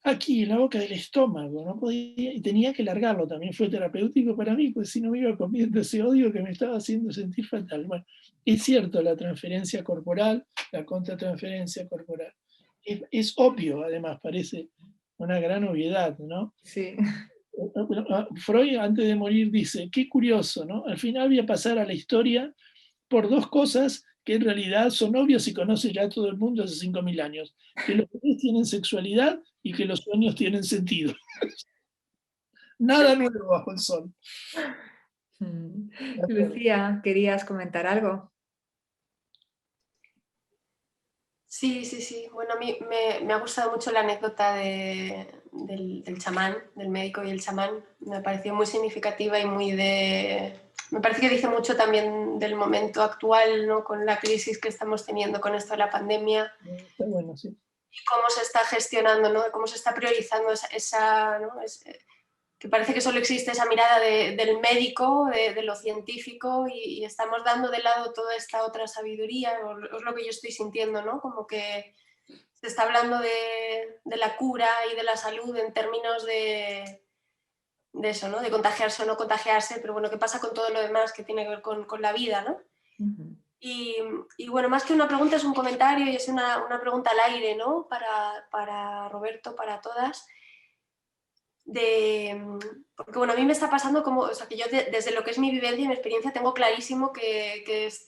aquí en la boca del estómago, no podía, y tenía que largarlo, también fue terapéutico para mí, pues si no me iba comiendo ese odio que me estaba haciendo sentir fatal. Bueno, es cierto, la transferencia corporal, la contratransferencia corporal. Es obvio, además, parece una gran obviedad, ¿no? Sí. Freud, antes de morir, dice, qué curioso, ¿no? Al final voy a pasar a la historia por dos cosas que en realidad son obvias y conoce ya todo el mundo hace 5.000 años, que los bebés tienen sexualidad y que los sueños tienen sentido. Nada nuevo bajo el sol. Lucía, ¿querías comentar algo? Sí, sí, sí. Bueno, a mí me ha gustado mucho la anécdota del chamán, del médico y el chamán. Me pareció muy significativa y muy de... Me parece que dice mucho también del momento actual, ¿no? Con la crisis que estamos teniendo con esto de la pandemia. Está bueno, sí. Y cómo se está gestionando, ¿no? Cómo se está priorizando ¿no? Que parece que solo existe esa mirada del médico, de lo científico, y estamos dando de lado toda esta otra sabiduría, es lo que yo estoy sintiendo, ¿no? Como que se está hablando de la cura y de la salud en términos de eso, ¿no? De contagiarse o no contagiarse, pero bueno, ¿qué pasa con todo lo demás que tiene que ver con la vida, ¿no? Y bueno, más que una pregunta es un comentario y es una pregunta al aire, ¿no? Para Roberto, para todas. Porque bueno, a mí me está pasando como, o sea, que yo desde lo que es mi vivencia y mi experiencia tengo clarísimo que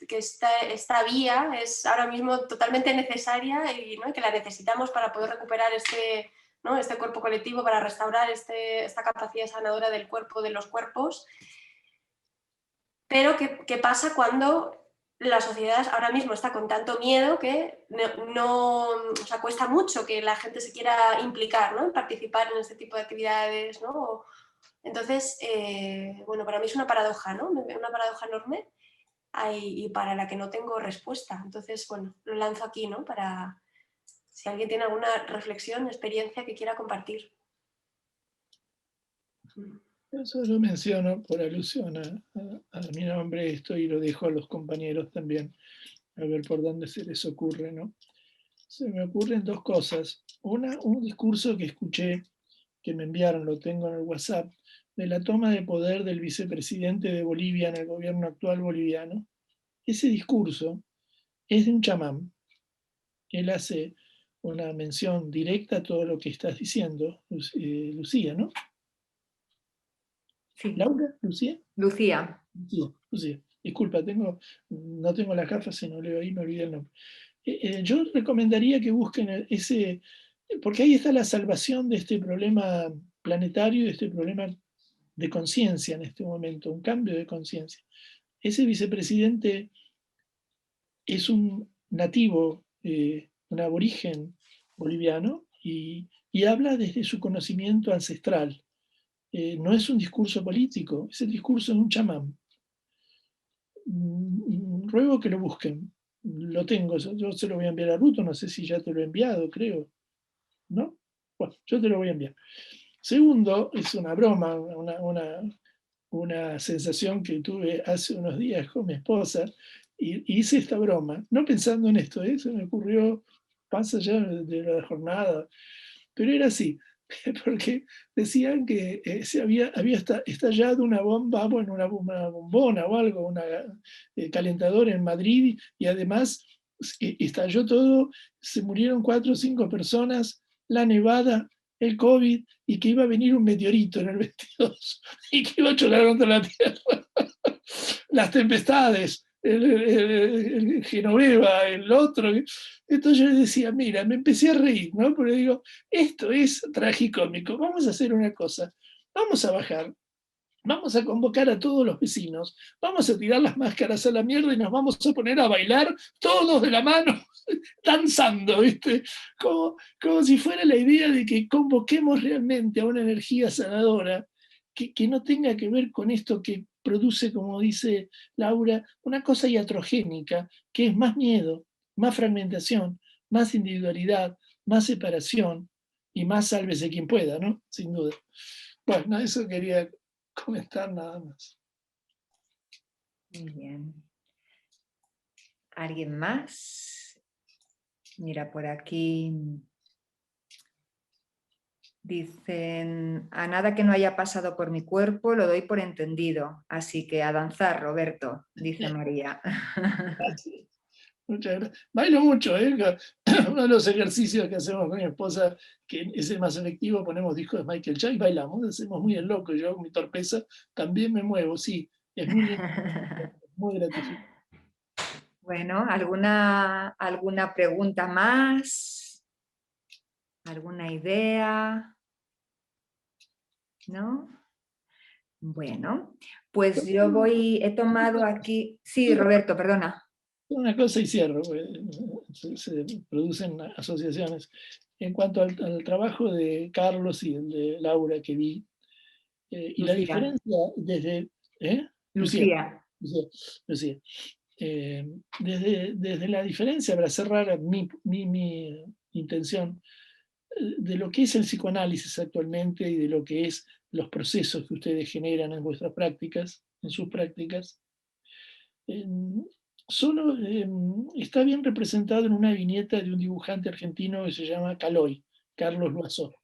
esta vía es ahora mismo totalmente necesaria y, ¿no? Y que la necesitamos para poder recuperar ¿no? Este cuerpo colectivo, para restaurar esta capacidad sanadora del cuerpo, de los cuerpos. Pero ¿qué pasa cuando la sociedad ahora mismo está con tanto miedo que o sea, cuesta mucho que la gente se quiera implicar, ¿no? Participar en este tipo de actividades, ¿no? Entonces, bueno, para mí es una paradoja, ¿no? Una paradoja enorme y para la que no tengo respuesta. Entonces, bueno, lo lanzo aquí, ¿no? Para si alguien tiene alguna reflexión, experiencia que quiera compartir. Eso lo menciono por alusión a mi nombre esto y lo dejo a los compañeros también, a ver por dónde se les ocurre, ¿no? Se me ocurren dos cosas. Una, un discurso que escuché, que me enviaron, lo tengo en el WhatsApp, de la toma de poder del vicepresidente de Bolivia en el gobierno actual boliviano, ese discurso es de un chamán. Él hace una mención directa a todo lo que estás diciendo, Lucía, ¿no? Sí. ¿Laura? ¿Lucía? Lucía. Lucía. Disculpa, no tengo las gafas, si no leo ahí me olvidé el nombre. Yo recomendaría que busquen ese, porque ahí está la salvación de este problema planetario, de este problema de conciencia en este momento, un cambio de conciencia. Ese vicepresidente es un nativo, un aborigen boliviano, y habla desde su conocimiento ancestral. No es un discurso político, es el discurso de un chamán. Ruego que lo busquen. Lo tengo, yo se lo voy a enviar a Ruto, no sé si ya te lo he enviado, creo. ¿No? Bueno, yo te lo voy a enviar. Segundo, es una broma, una sensación que tuve hace unos días con mi esposa, y hice esta broma, no pensando en esto, se me ocurrió, pasa ya de la jornada, pero era así, porque decían que se había estallado una bomba, bueno, una bombona o algo, una calentador en Madrid, y además estalló todo, se murieron 4 o 5 personas, la nevada, el COVID, y que iba a venir un meteorito en el 22 y que iba a chocar contra la Tierra. Las tempestades, el Genoveva, el otro. Entonces yo decía, mira, me empecé a reír, ¿no? Pero digo, esto es tragicómico, vamos a hacer una cosa, vamos a bajar, vamos a convocar a todos los vecinos, vamos a tirar las máscaras a la mierda y nos vamos a poner a bailar todos de la mano, danzando, ¿viste? Como si fuera la idea de que convoquemos realmente a una energía sanadora que no tenga que ver con esto que produce, como dice Laura, una cosa iatrogénica, que es más miedo, más fragmentación, más individualidad, más separación y más sálvese quien pueda, ¿no? Sin duda. Bueno, eso quería comentar nada más. Muy bien. ¿Alguien más? Mira, por aquí dicen, a nada que no haya pasado por mi cuerpo lo doy por entendido, así que a danzar, Roberto, dice María. Gracias. Muchas gracias. Bailo mucho, ¿eh? Uno de los ejercicios que hacemos con mi esposa, que es el más efectivo, ponemos discos de Michael Jackson y bailamos, hacemos muy el loco, yo con mi torpeza también me muevo, sí, es muy lindo, muy gratificante. Bueno, ¿alguna pregunta más? ¿Alguna idea? ¿No? Bueno, pues yo he tomado aquí... Sí, Roberto, perdona. Una cosa y cierro, se producen asociaciones. En cuanto al trabajo de Carlos y el de Laura que vi, y la Lucía. diferencia desde... Lucía. Lucía. Desde la diferencia, para cerrar mi intención, de lo que es el psicoanálisis actualmente y de lo que es los procesos que ustedes generan en vuestras prácticas, en sus prácticas, solo está bien representado en una viñeta de un dibujante argentino que se llama Caloi, Carlos Loazó.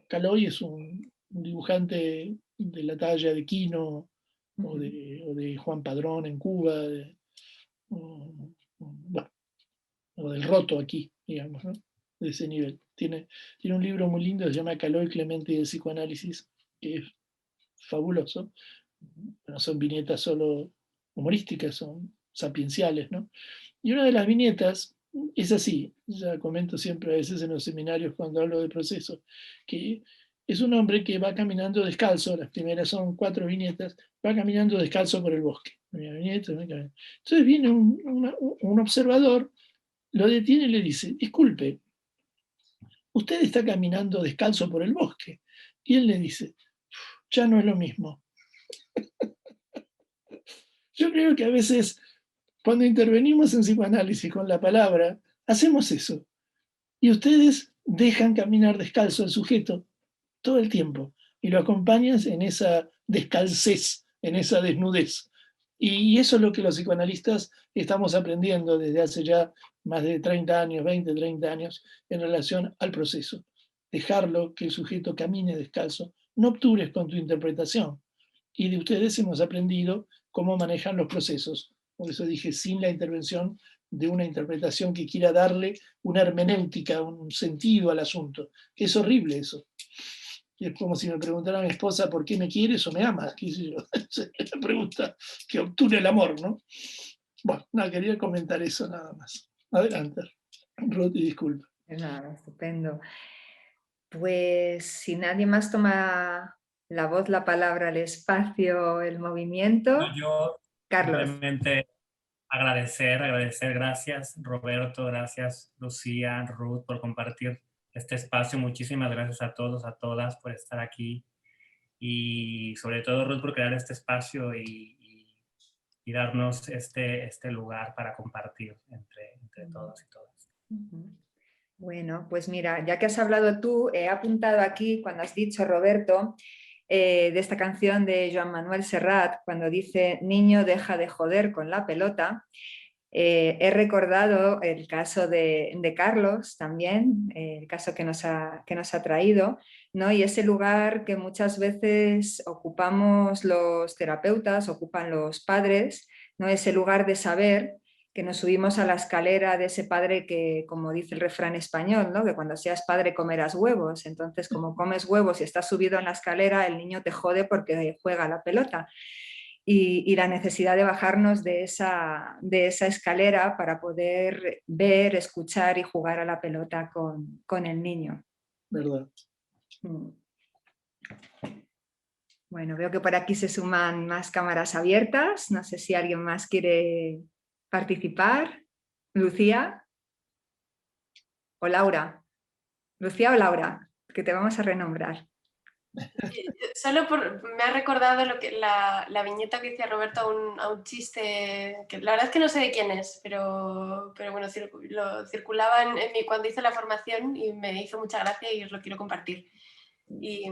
Caloi es un dibujante de la talla de Quino o de Juan Padrón en Cuba, bueno, o del Roto aquí, digamos, ¿no? De ese nivel. Tiene un libro muy lindo que se llama Caloi, Clemente y el psicoanálisis, que es fabuloso. No son viñetas solo humorísticas, son sapienciales, ¿no? Y una de las viñetas es así, ya comento siempre a veces en los seminarios cuando hablo de proceso, que es un hombre que va caminando descalzo, las primeras son 4 viñetas, va caminando descalzo por el bosque. Entonces viene un observador, lo detiene y le dice, disculpe, usted está caminando descalzo por el bosque. Y él le dice, ya no es lo mismo. Yo creo que a veces cuando intervenimos en psicoanálisis con la palabra, hacemos eso. Y ustedes dejan caminar descalzo al sujeto todo el tiempo y lo acompañan en esa descalcez, en esa desnudez. Y eso es lo que los psicoanalistas estamos aprendiendo desde hace ya más de 30 años, 20, 30 años, en relación al proceso. Dejarlo, que el sujeto camine descalzo no obtures con tu interpretación. Y de ustedes hemos aprendido cómo manejan los procesos. Por eso dije, sin la intervención de una interpretación que quiera darle una hermenéutica, un sentido al asunto. Es horrible eso. Es como si me preguntara a mi esposa por qué me quieres o me amas, qué sé yo. Es la pregunta que obture el amor, ¿no? Bueno, no, quería comentar eso nada más. Adelante, Ruth, y disculpa. Nada, estupendo. Pues si nadie más toma la voz, la palabra, el espacio, el movimiento. No, yo Carlos. simplemente agradecer, gracias Roberto, gracias Lucía, Ruth por compartir este espacio. Muchísimas gracias a todos, a todas por estar aquí y sobre todo Ruth por crear este espacio y darnos este lugar para compartir entre todos y todas. Bueno, pues mira, ya que has hablado tú, he apuntado aquí cuando has dicho, Roberto, de esta canción de Joan Manuel Serrat, cuando dice niño deja de joder con la pelota. He recordado el caso de Carlos también, el caso que nos ha traído, ¿no? Y ese lugar que muchas veces ocupamos los terapeutas, ocupan los padres, ¿no? Ese lugar de saber que nos subimos a la escalera de ese padre que, como dice el refrán español, ¿no? Que cuando seas padre comerás huevos. Entonces, como comes huevos y estás subido en la escalera, el niño te jode porque juega a la pelota. Y la necesidad de bajarnos de esa escalera para poder ver, escuchar y jugar a la pelota con el niño. ¿Verdad? Bueno, veo que por aquí se suman más cámaras abiertas. No sé si alguien más quiere participar. ¿Lucía? ¿O Laura? ¿Lucía o Laura? Que te vamos a renombrar. Solo me ha recordado la viñeta que decía Roberto a un chiste, que la verdad es que no sé de quién es, pero bueno, lo circulaba cuando hice la formación y me hizo mucha gracia y os lo quiero compartir. Y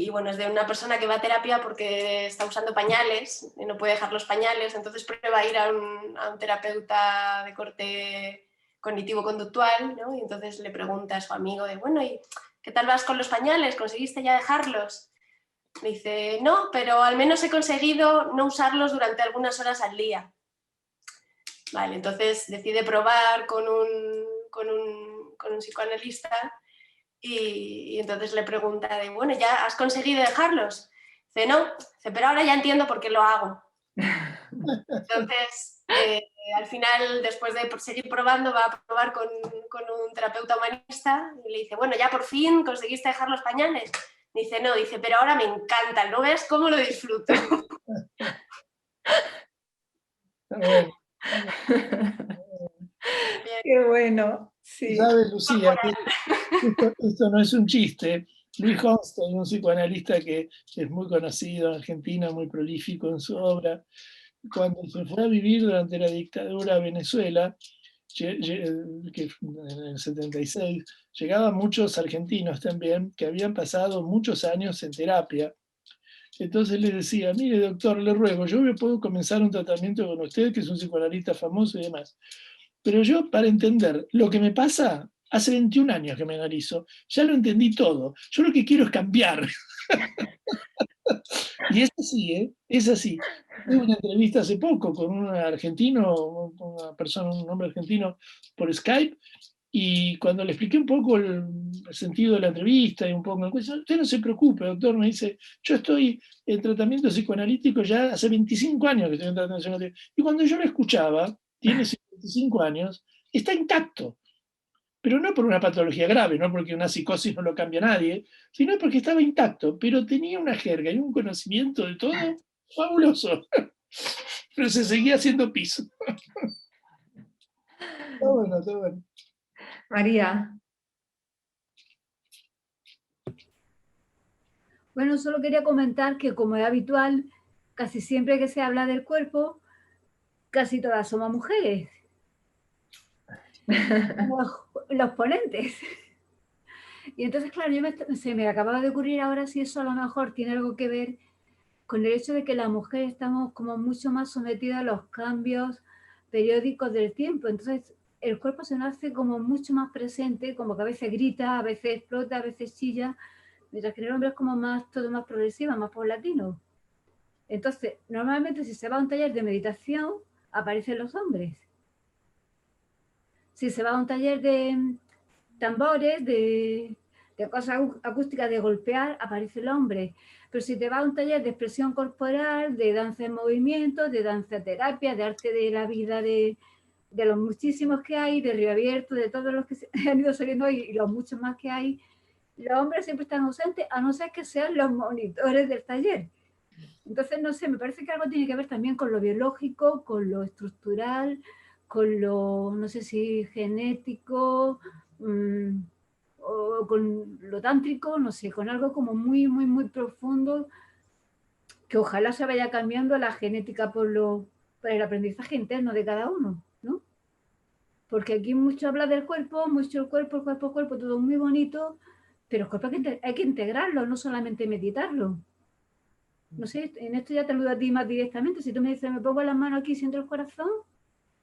bueno, es de una persona que va a terapia porque está usando pañales y no puede dejar los pañales, entonces prueba a ir a un terapeuta de corte cognitivo-conductual, ¿no? Y entonces le pregunta a su amigo de, bueno, ¿y qué tal vas con los pañales? ¿Conseguiste ya dejarlos? Le dice, no, pero al menos he conseguido no usarlos durante algunas horas al día. Vale, entonces decide probar con un psicoanalista. Y entonces le pregunta de, bueno, ¿ya has conseguido dejarlos? Dice, no, pero ahora ya entiendo por qué lo hago. Entonces, al final, después de seguir probando, va a probar con un terapeuta humanista y le dice, bueno, ¿ya por fin conseguiste dejar los pañales? Dice, no, pero ahora me encantan, ¿no ves cómo lo disfruto? Bueno. Qué bueno. Sí. ¿Sabes, Lucía? Esto no es un chiste. Luis Honstein, un psicoanalista que es muy conocido en Argentina, muy prolífico en su obra, cuando se fue a vivir durante la dictadura a Venezuela, que en el 76, llegaban muchos argentinos también que habían pasado muchos años en terapia. Entonces le decía, mire doctor, le ruego, yo puedo comenzar un tratamiento con usted, que es un psicoanalista famoso y demás, pero yo para entender lo que me pasa, hace 21 años que me analizo, ya lo entendí todo, yo lo que quiero es cambiar. Y es así, ¿eh? Es así. Tuve una entrevista hace poco con un argentino, un hombre argentino por Skype, y cuando le expliqué un poco el sentido de la entrevista y un poco, usted no se preocupe, doctor, me dice, yo estoy en tratamiento psicoanalítico ya hace 25 años que estoy en tratamiento psicoanalítico. Y cuando yo lo escuchaba, tiene 55 años, está intacto. Pero no por una patología grave, no porque una psicosis no lo cambia a nadie, sino porque estaba intacto, pero tenía una jerga y un conocimiento de todo fabuloso. Pero se seguía haciendo piso. Está bueno, está bueno. María. Bueno, solo quería comentar que, como es habitual, casi siempre que se habla del cuerpo, casi todas somos mujeres. Los ponentes. Y entonces, claro, se me acababa de ocurrir ahora si eso a lo mejor tiene algo que ver con el hecho de que las mujeres estamos como mucho más sometidas a los cambios periódicos del tiempo. Entonces, el cuerpo se nos hace como mucho más presente, como que a veces grita, a veces explota, a veces chilla. mientras que en el hombre es como más, todo más progresivo, más paulatino. Entonces, normalmente si se va a un taller de meditación, aparecen los hombres. Si se va a un taller de tambores, de cosas acústicas, de golpear, aparece el hombre. Pero si te vas a un taller de expresión corporal, de danza en movimiento, de danza terapia, de arte de la vida de los muchísimos que hay, de Río Abierto, de todos los que han ido saliendo hoy y los muchos más que hay, los hombres siempre están ausentes, a no ser que sean los monitores del taller. Entonces, no sé, me parece que algo tiene que ver también con lo biológico, con lo estructural, con lo, no sé si genético, o con lo tántrico, no sé, con algo como muy, muy, muy profundo, que ojalá se vaya cambiando la genética por el aprendizaje interno de cada uno, ¿no? Porque aquí mucho habla del cuerpo, mucho el cuerpo, todo muy bonito, pero el cuerpo hay que integrarlo, no solamente meditarlo. No sé, en esto ya te lo doy a ti más directamente. Si tú me dices, me pongo las manos aquí, siento el corazón,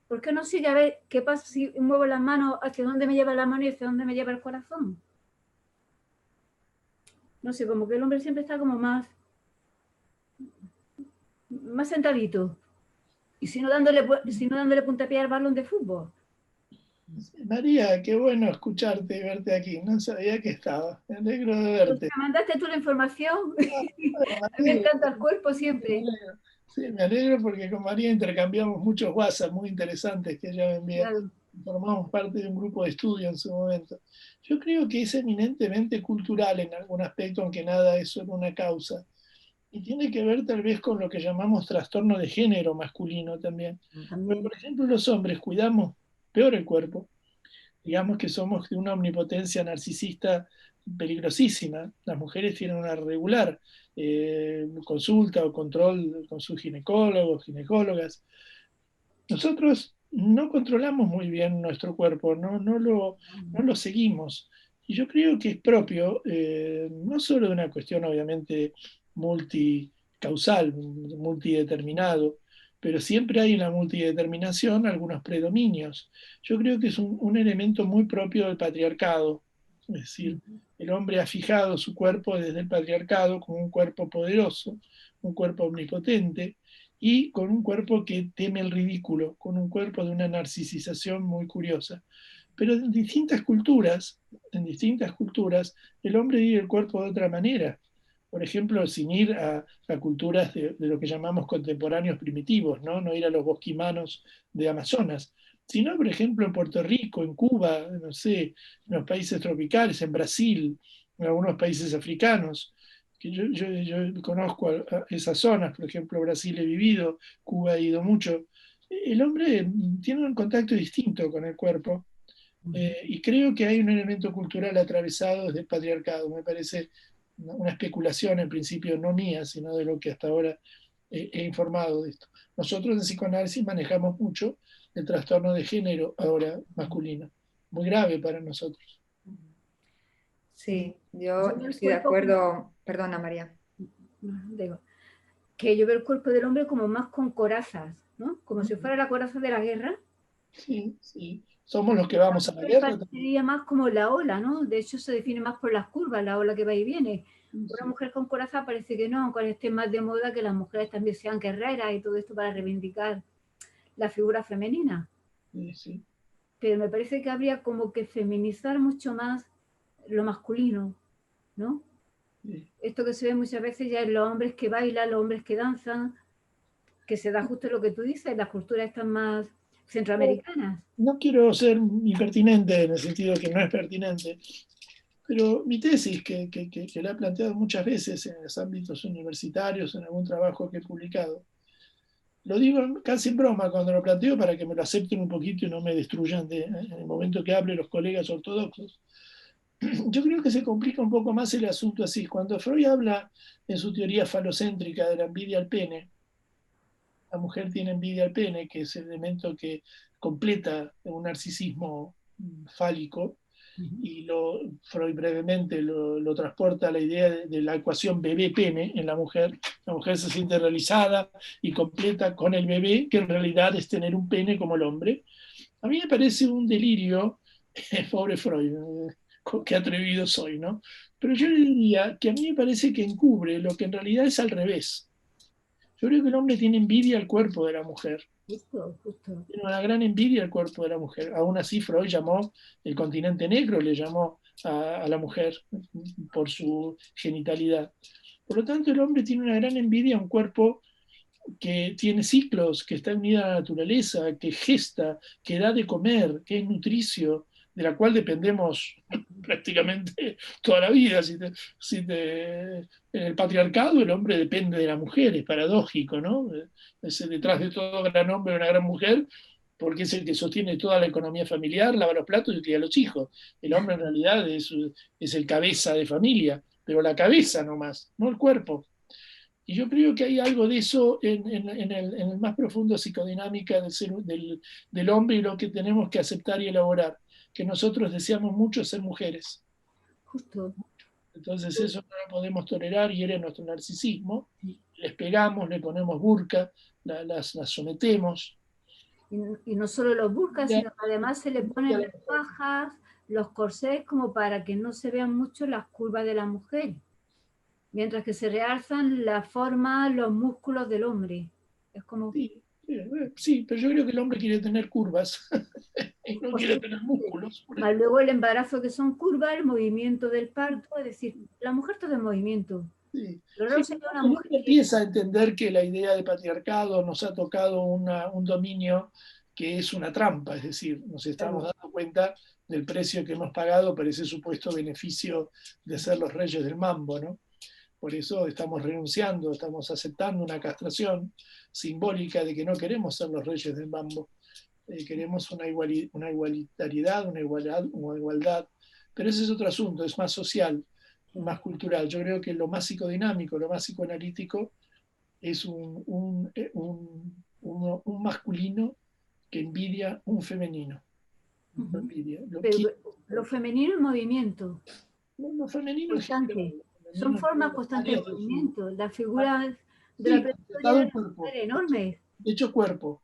¿por qué no sigue a ver qué pasa si muevo las manos, hacia dónde me lleva la mano y hacia dónde me lleva el corazón? No sé, como que el hombre siempre está como más sentadito. Y si no dándole puntapié al balón de fútbol. María, qué bueno escucharte y verte aquí. No sabía que estabas. Me alegro de verte. ¿Me mandaste tú la información? Bueno, A mí me encanta el cuerpo siempre. Sí, me alegro porque con María intercambiamos muchos WhatsApp muy interesantes que ella me envía. Claro. Formamos parte de un grupo de estudio en su momento. Yo creo que es eminentemente cultural en algún aspecto, aunque nada es solo una causa. Y tiene que ver tal vez con lo que llamamos trastorno de género masculino también. Pero, por ejemplo, los hombres cuidamos peor el cuerpo. Digamos que somos de una omnipotencia narcisista peligrosísima. Las mujeres tienen una regular consulta o control con sus ginecólogos, ginecólogas. Nosotros no controlamos muy bien nuestro cuerpo, no lo seguimos. Y yo creo que es propio, no solo de una cuestión obviamente multicausal, multideterminado, pero siempre hay en la multideterminación algunos predominios. Yo creo que es un elemento muy propio del patriarcado. Es decir, el hombre ha fijado su cuerpo desde el patriarcado como un cuerpo poderoso, un cuerpo omnipotente, y con un cuerpo que teme el ridículo, con un cuerpo de una narcisización muy curiosa. Pero en distintas culturas, el hombre vive el cuerpo de otra manera. Por ejemplo, sin ir a culturas de lo que llamamos contemporáneos primitivos, ¿no? Ir a los bosquimanos de Amazonas, sino, por ejemplo, en Puerto Rico, en Cuba, no sé, en los países tropicales, en Brasil, en algunos países africanos, que yo conozco a esas zonas, por ejemplo, Brasil he vivido, Cuba he ido mucho. El hombre tiene un contacto distinto con el cuerpo, y creo que hay un elemento cultural atravesado desde el patriarcado. Me parece una especulación, en principio no mía, sino de lo que hasta ahora he informado de esto. Nosotros en psicoanálisis manejamos mucho el trastorno de género ahora masculino, muy grave para nosotros. Sí, yo estoy de acuerdo. Perdona, María. Digo, que yo veo el cuerpo del hombre como más con corazas, ¿no? Como si fuera la coraza de la guerra. Sí, sí. Somos los que vamos a la guerra. Sería más como la ola, ¿no? De hecho, se define más por las curvas, la ola que va y viene. Sí. Una mujer con coraza parece que no, aunque esté más de moda que las mujeres también sean guerreras y todo esto para reivindicar la figura femenina. Sí, sí. Pero me parece que habría como que feminizar mucho más lo masculino, ¿no? Sí. Esto que se ve muchas veces ya en los hombres que bailan, los hombres que danzan, que se da justo lo que tú dices, las culturas están más centroamericanas. No quiero ser impertinente en el sentido que no es pertinente, pero mi tesis, que la he planteado muchas veces en los ámbitos universitarios, en algún trabajo que he publicado, lo digo casi en broma cuando lo planteo para que me lo acepten un poquito y no me destruyan en el momento que hable los colegas ortodoxos. Yo creo que se complica un poco más el asunto así. Cuando Freud habla en su teoría falocéntrica de la envidia al pene, la mujer tiene envidia al pene, que es el elemento que completa un narcisismo fálico, y Freud brevemente lo transporta a la idea de la ecuación bebé-pene en la mujer. La mujer se siente realizada y completa con el bebé, que en realidad es tener un pene como el hombre. A mí me parece un delirio, pobre Freud, qué atrevido soy, ¿no? Pero yo le diría que a mí me parece que encubre lo que en realidad es al revés. Yo creo que el hombre tiene envidia al cuerpo de la mujer. Justo, justo. Tiene una gran envidia al cuerpo de la mujer. Aún así, Freud llamó el continente negro, le llamó a la mujer por su genitalidad. Por lo tanto, el hombre tiene una gran envidia a un cuerpo que tiene ciclos, que está unida a la naturaleza, que gesta, que da de comer, que es nutricio, de la cual dependemos prácticamente toda la vida. En el patriarcado el hombre depende de la mujer, es paradójico, ¿no? Es detrás de todo gran hombre una gran mujer, porque es el que sostiene toda la economía familiar, lava los platos y cría a los hijos. El hombre en realidad es el cabeza de familia, pero la cabeza nomás, no el cuerpo. Y yo creo que hay algo de eso en el más profundo psicodinámica del hombre y lo que tenemos que aceptar y elaborar, que nosotros deseamos mucho ser mujeres. Justo. Entonces eso no lo podemos tolerar y era nuestro narcisismo. Les pegamos, le ponemos burka, las sometemos. Y no solo los burkas, sino que además se le ponen las fajas, los corsés, como para que no se vean mucho las curvas de la mujer. Mientras que se realzan la forma, los músculos del hombre. Es como... Sí, pero yo creo que el hombre quiere tener curvas y no quiere tener músculos. Más luego el embarazo, que son curvas, el movimiento del parto, es decir, la mujer todo es movimiento. Sí. Pero no Sí, sería una uno mujer empieza a entender que la idea de patriarcado nos ha tocado un dominio que es una trampa, es decir, nos estamos dando cuenta del precio que hemos pagado por ese supuesto beneficio de ser los reyes del mambo, ¿no? Por eso estamos renunciando, estamos aceptando una castración simbólica de que no queremos ser los reyes del mambo. Queremos una igualitariedad, una igualdad, pero ese es otro asunto, es más social, más cultural. Yo creo que lo más psicodinámico, lo más psicoanalítico es un masculino que envidia un femenino. Lo envidia, lo femenino en movimiento. Lo femenino constante. Son formas constantes de movimiento. La figura de la prehistoria era enorme. Hecho cuerpo.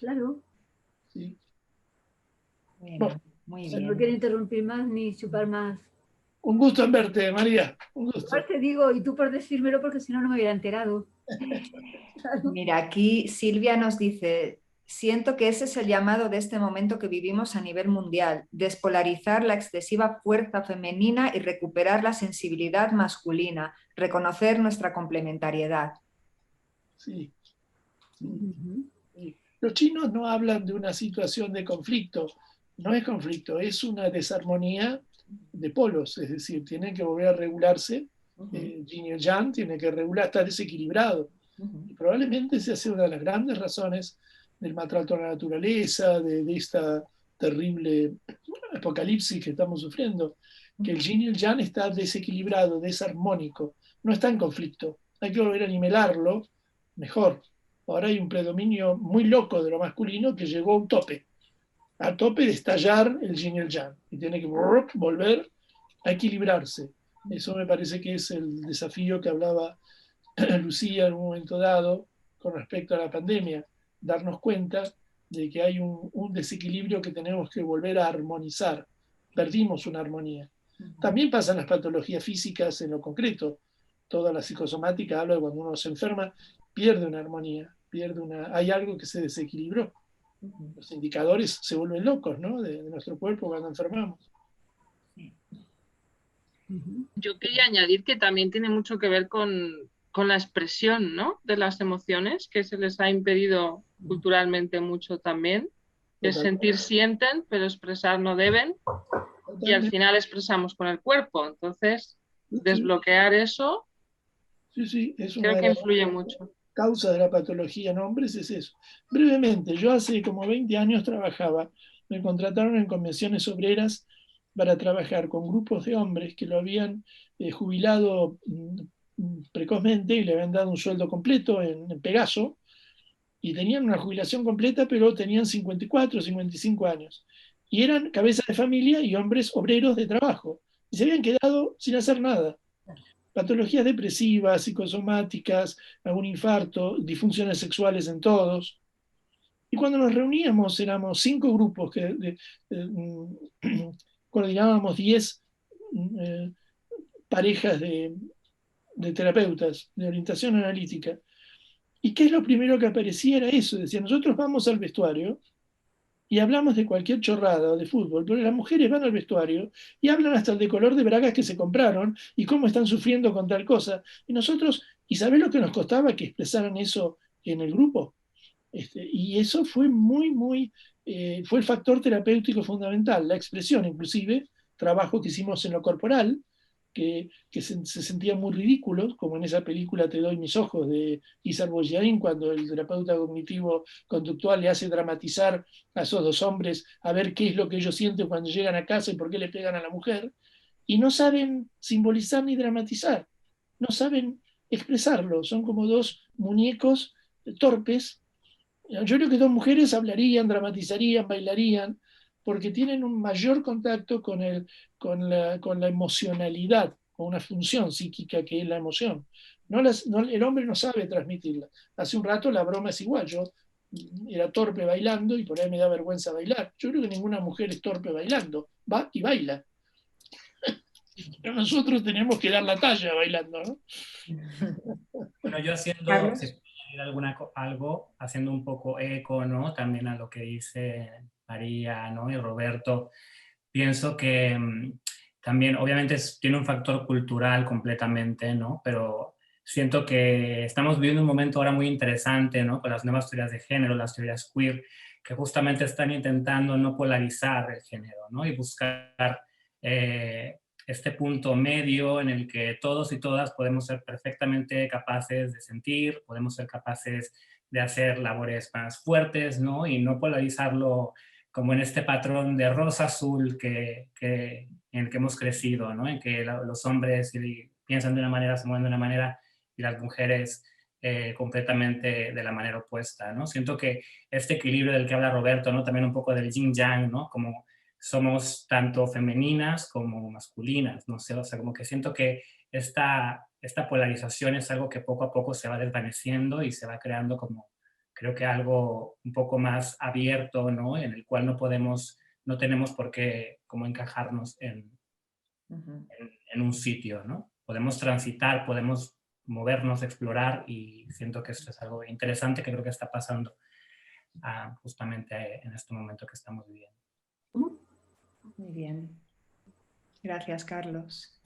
Claro. Sí. Muy bien. No quiero interrumpir más ni chupar más. Un gusto en verte, María. Un gusto. Igual te digo, y tú por decírmelo, porque si no, no me hubiera enterado. Mira, aquí Silvia nos dice: siento que ese es el llamado de este momento que vivimos a nivel mundial, despolarizar la excesiva fuerza femenina y recuperar la sensibilidad masculina, reconocer nuestra complementariedad. Sí. Los chinos no hablan de una situación de conflicto, no es conflicto, es una desarmonía de polos, es decir, tienen que volver a regularse, yin y el yang tiene que regular, está desequilibrado. Y probablemente esa sea una de las grandes razones del maltrato a la naturaleza, de esta terrible apocalipsis que estamos sufriendo, que el yin y el yang está desequilibrado, desarmónico, no está en conflicto, hay que volver a nivelarlo mejor. Ahora hay un predominio muy loco de lo masculino que llegó a un tope de estallar el yin y el yang, y tiene que volver a equilibrarse. Eso me parece que es el desafío que hablaba Lucía en un momento dado con respecto a la pandemia, darnos cuenta de que hay un desequilibrio que tenemos que volver a armonizar. Perdimos una armonía. También pasan las patologías físicas en lo concreto. Toda la psicosomática habla de cuando uno se enferma, pierde una armonía, hay algo que se desequilibró. Los indicadores se vuelven locos, ¿no? de nuestro cuerpo cuando enfermamos. Yo quería añadir que también tiene mucho que ver con la expresión, ¿no?, de las emociones, que se les ha impedido culturalmente mucho también. El sentir sienten, pero expresar no deben. Y al final expresamos con el cuerpo. Entonces, desbloquear eso, creo que influye mucho. Causa de la patología en hombres es eso. Brevemente, yo hace como 20 años me contrataron en convenciones obreras para trabajar con grupos de hombres que lo habían jubilado precozmente y le habían dado un sueldo completo en Pegaso, y tenían una jubilación completa, pero tenían 54, 55 años. Y eran cabezas de familia y hombres obreros de trabajo. Y se habían quedado sin hacer nada. Patologías depresivas, psicosomáticas, algún infarto, disfunciones sexuales en todos. Y cuando nos reuníamos éramos 5 grupos coordinábamos 10 parejas de terapeutas de orientación analítica. ¿Y qué es lo primero que aparecía? Era eso, decía, nosotros vamos al vestuario y hablamos de cualquier chorrada o de fútbol, pero las mujeres van al vestuario y hablan hasta de color de bragas que se compraron y cómo están sufriendo con tal cosa. Y nosotros, ¿y sabés lo que nos costaba que expresaran eso en el grupo? Y eso fue fue el factor terapéutico fundamental, la expresión, inclusive, trabajo que hicimos en lo corporal, que se sentían muy ridículos, como en esa película Te doy mis ojos de Isar Boyain, cuando el terapeuta cognitivo conductual le hace dramatizar a esos dos hombres a ver qué es lo que ellos sienten cuando llegan a casa y por qué le pegan a la mujer, y no saben simbolizar ni dramatizar, no saben expresarlo, son como dos muñecos torpes. Yo creo que dos mujeres hablarían, dramatizarían, bailarían, porque tienen un mayor contacto con la emocionalidad, con una función psíquica que es la emoción. El hombre no sabe transmitirla. Hace un rato la broma es igual. Yo era torpe bailando y por ahí me da vergüenza bailar. Yo creo que ninguna mujer es torpe bailando. Va y baila. Pero nosotros tenemos que dar la talla bailando, ¿no? Bueno, yo Carlos. si puedo añadir algo, haciendo un poco eco, ¿no? También a lo que dice María, ¿no? Y Roberto, pienso que también, obviamente, tiene un factor cultural completamente, ¿no? Pero siento que estamos viviendo un momento ahora muy interesante, ¿no? Con las nuevas teorías de género, las teorías queer, que justamente están intentando no polarizar el género, ¿no? Y buscar este punto medio en el que todos y todas podemos ser perfectamente capaces de sentir, podemos ser capaces de hacer labores más fuertes, ¿no? Y no polarizarlo como en este patrón de rosa-azul en el que hemos crecido, ¿no? En que los hombres piensan de una manera, se mueven de una manera, y las mujeres completamente de la manera opuesta, ¿no? Siento que este equilibrio del que habla Roberto, ¿no? También un poco del yin-yang, ¿no? Como somos tanto femeninas como masculinas, no sé, o sea, como que siento que esta polarización es algo que poco a poco se va desvaneciendo y se va creando como, creo que algo un poco más abierto, ¿no? En el cual no tenemos por qué como encajarnos en un sitio, ¿no? Podemos transitar, podemos movernos, explorar, y siento que esto es algo interesante que creo que está pasando justamente en este momento que estamos viviendo. Muy bien. Gracias, Carlos.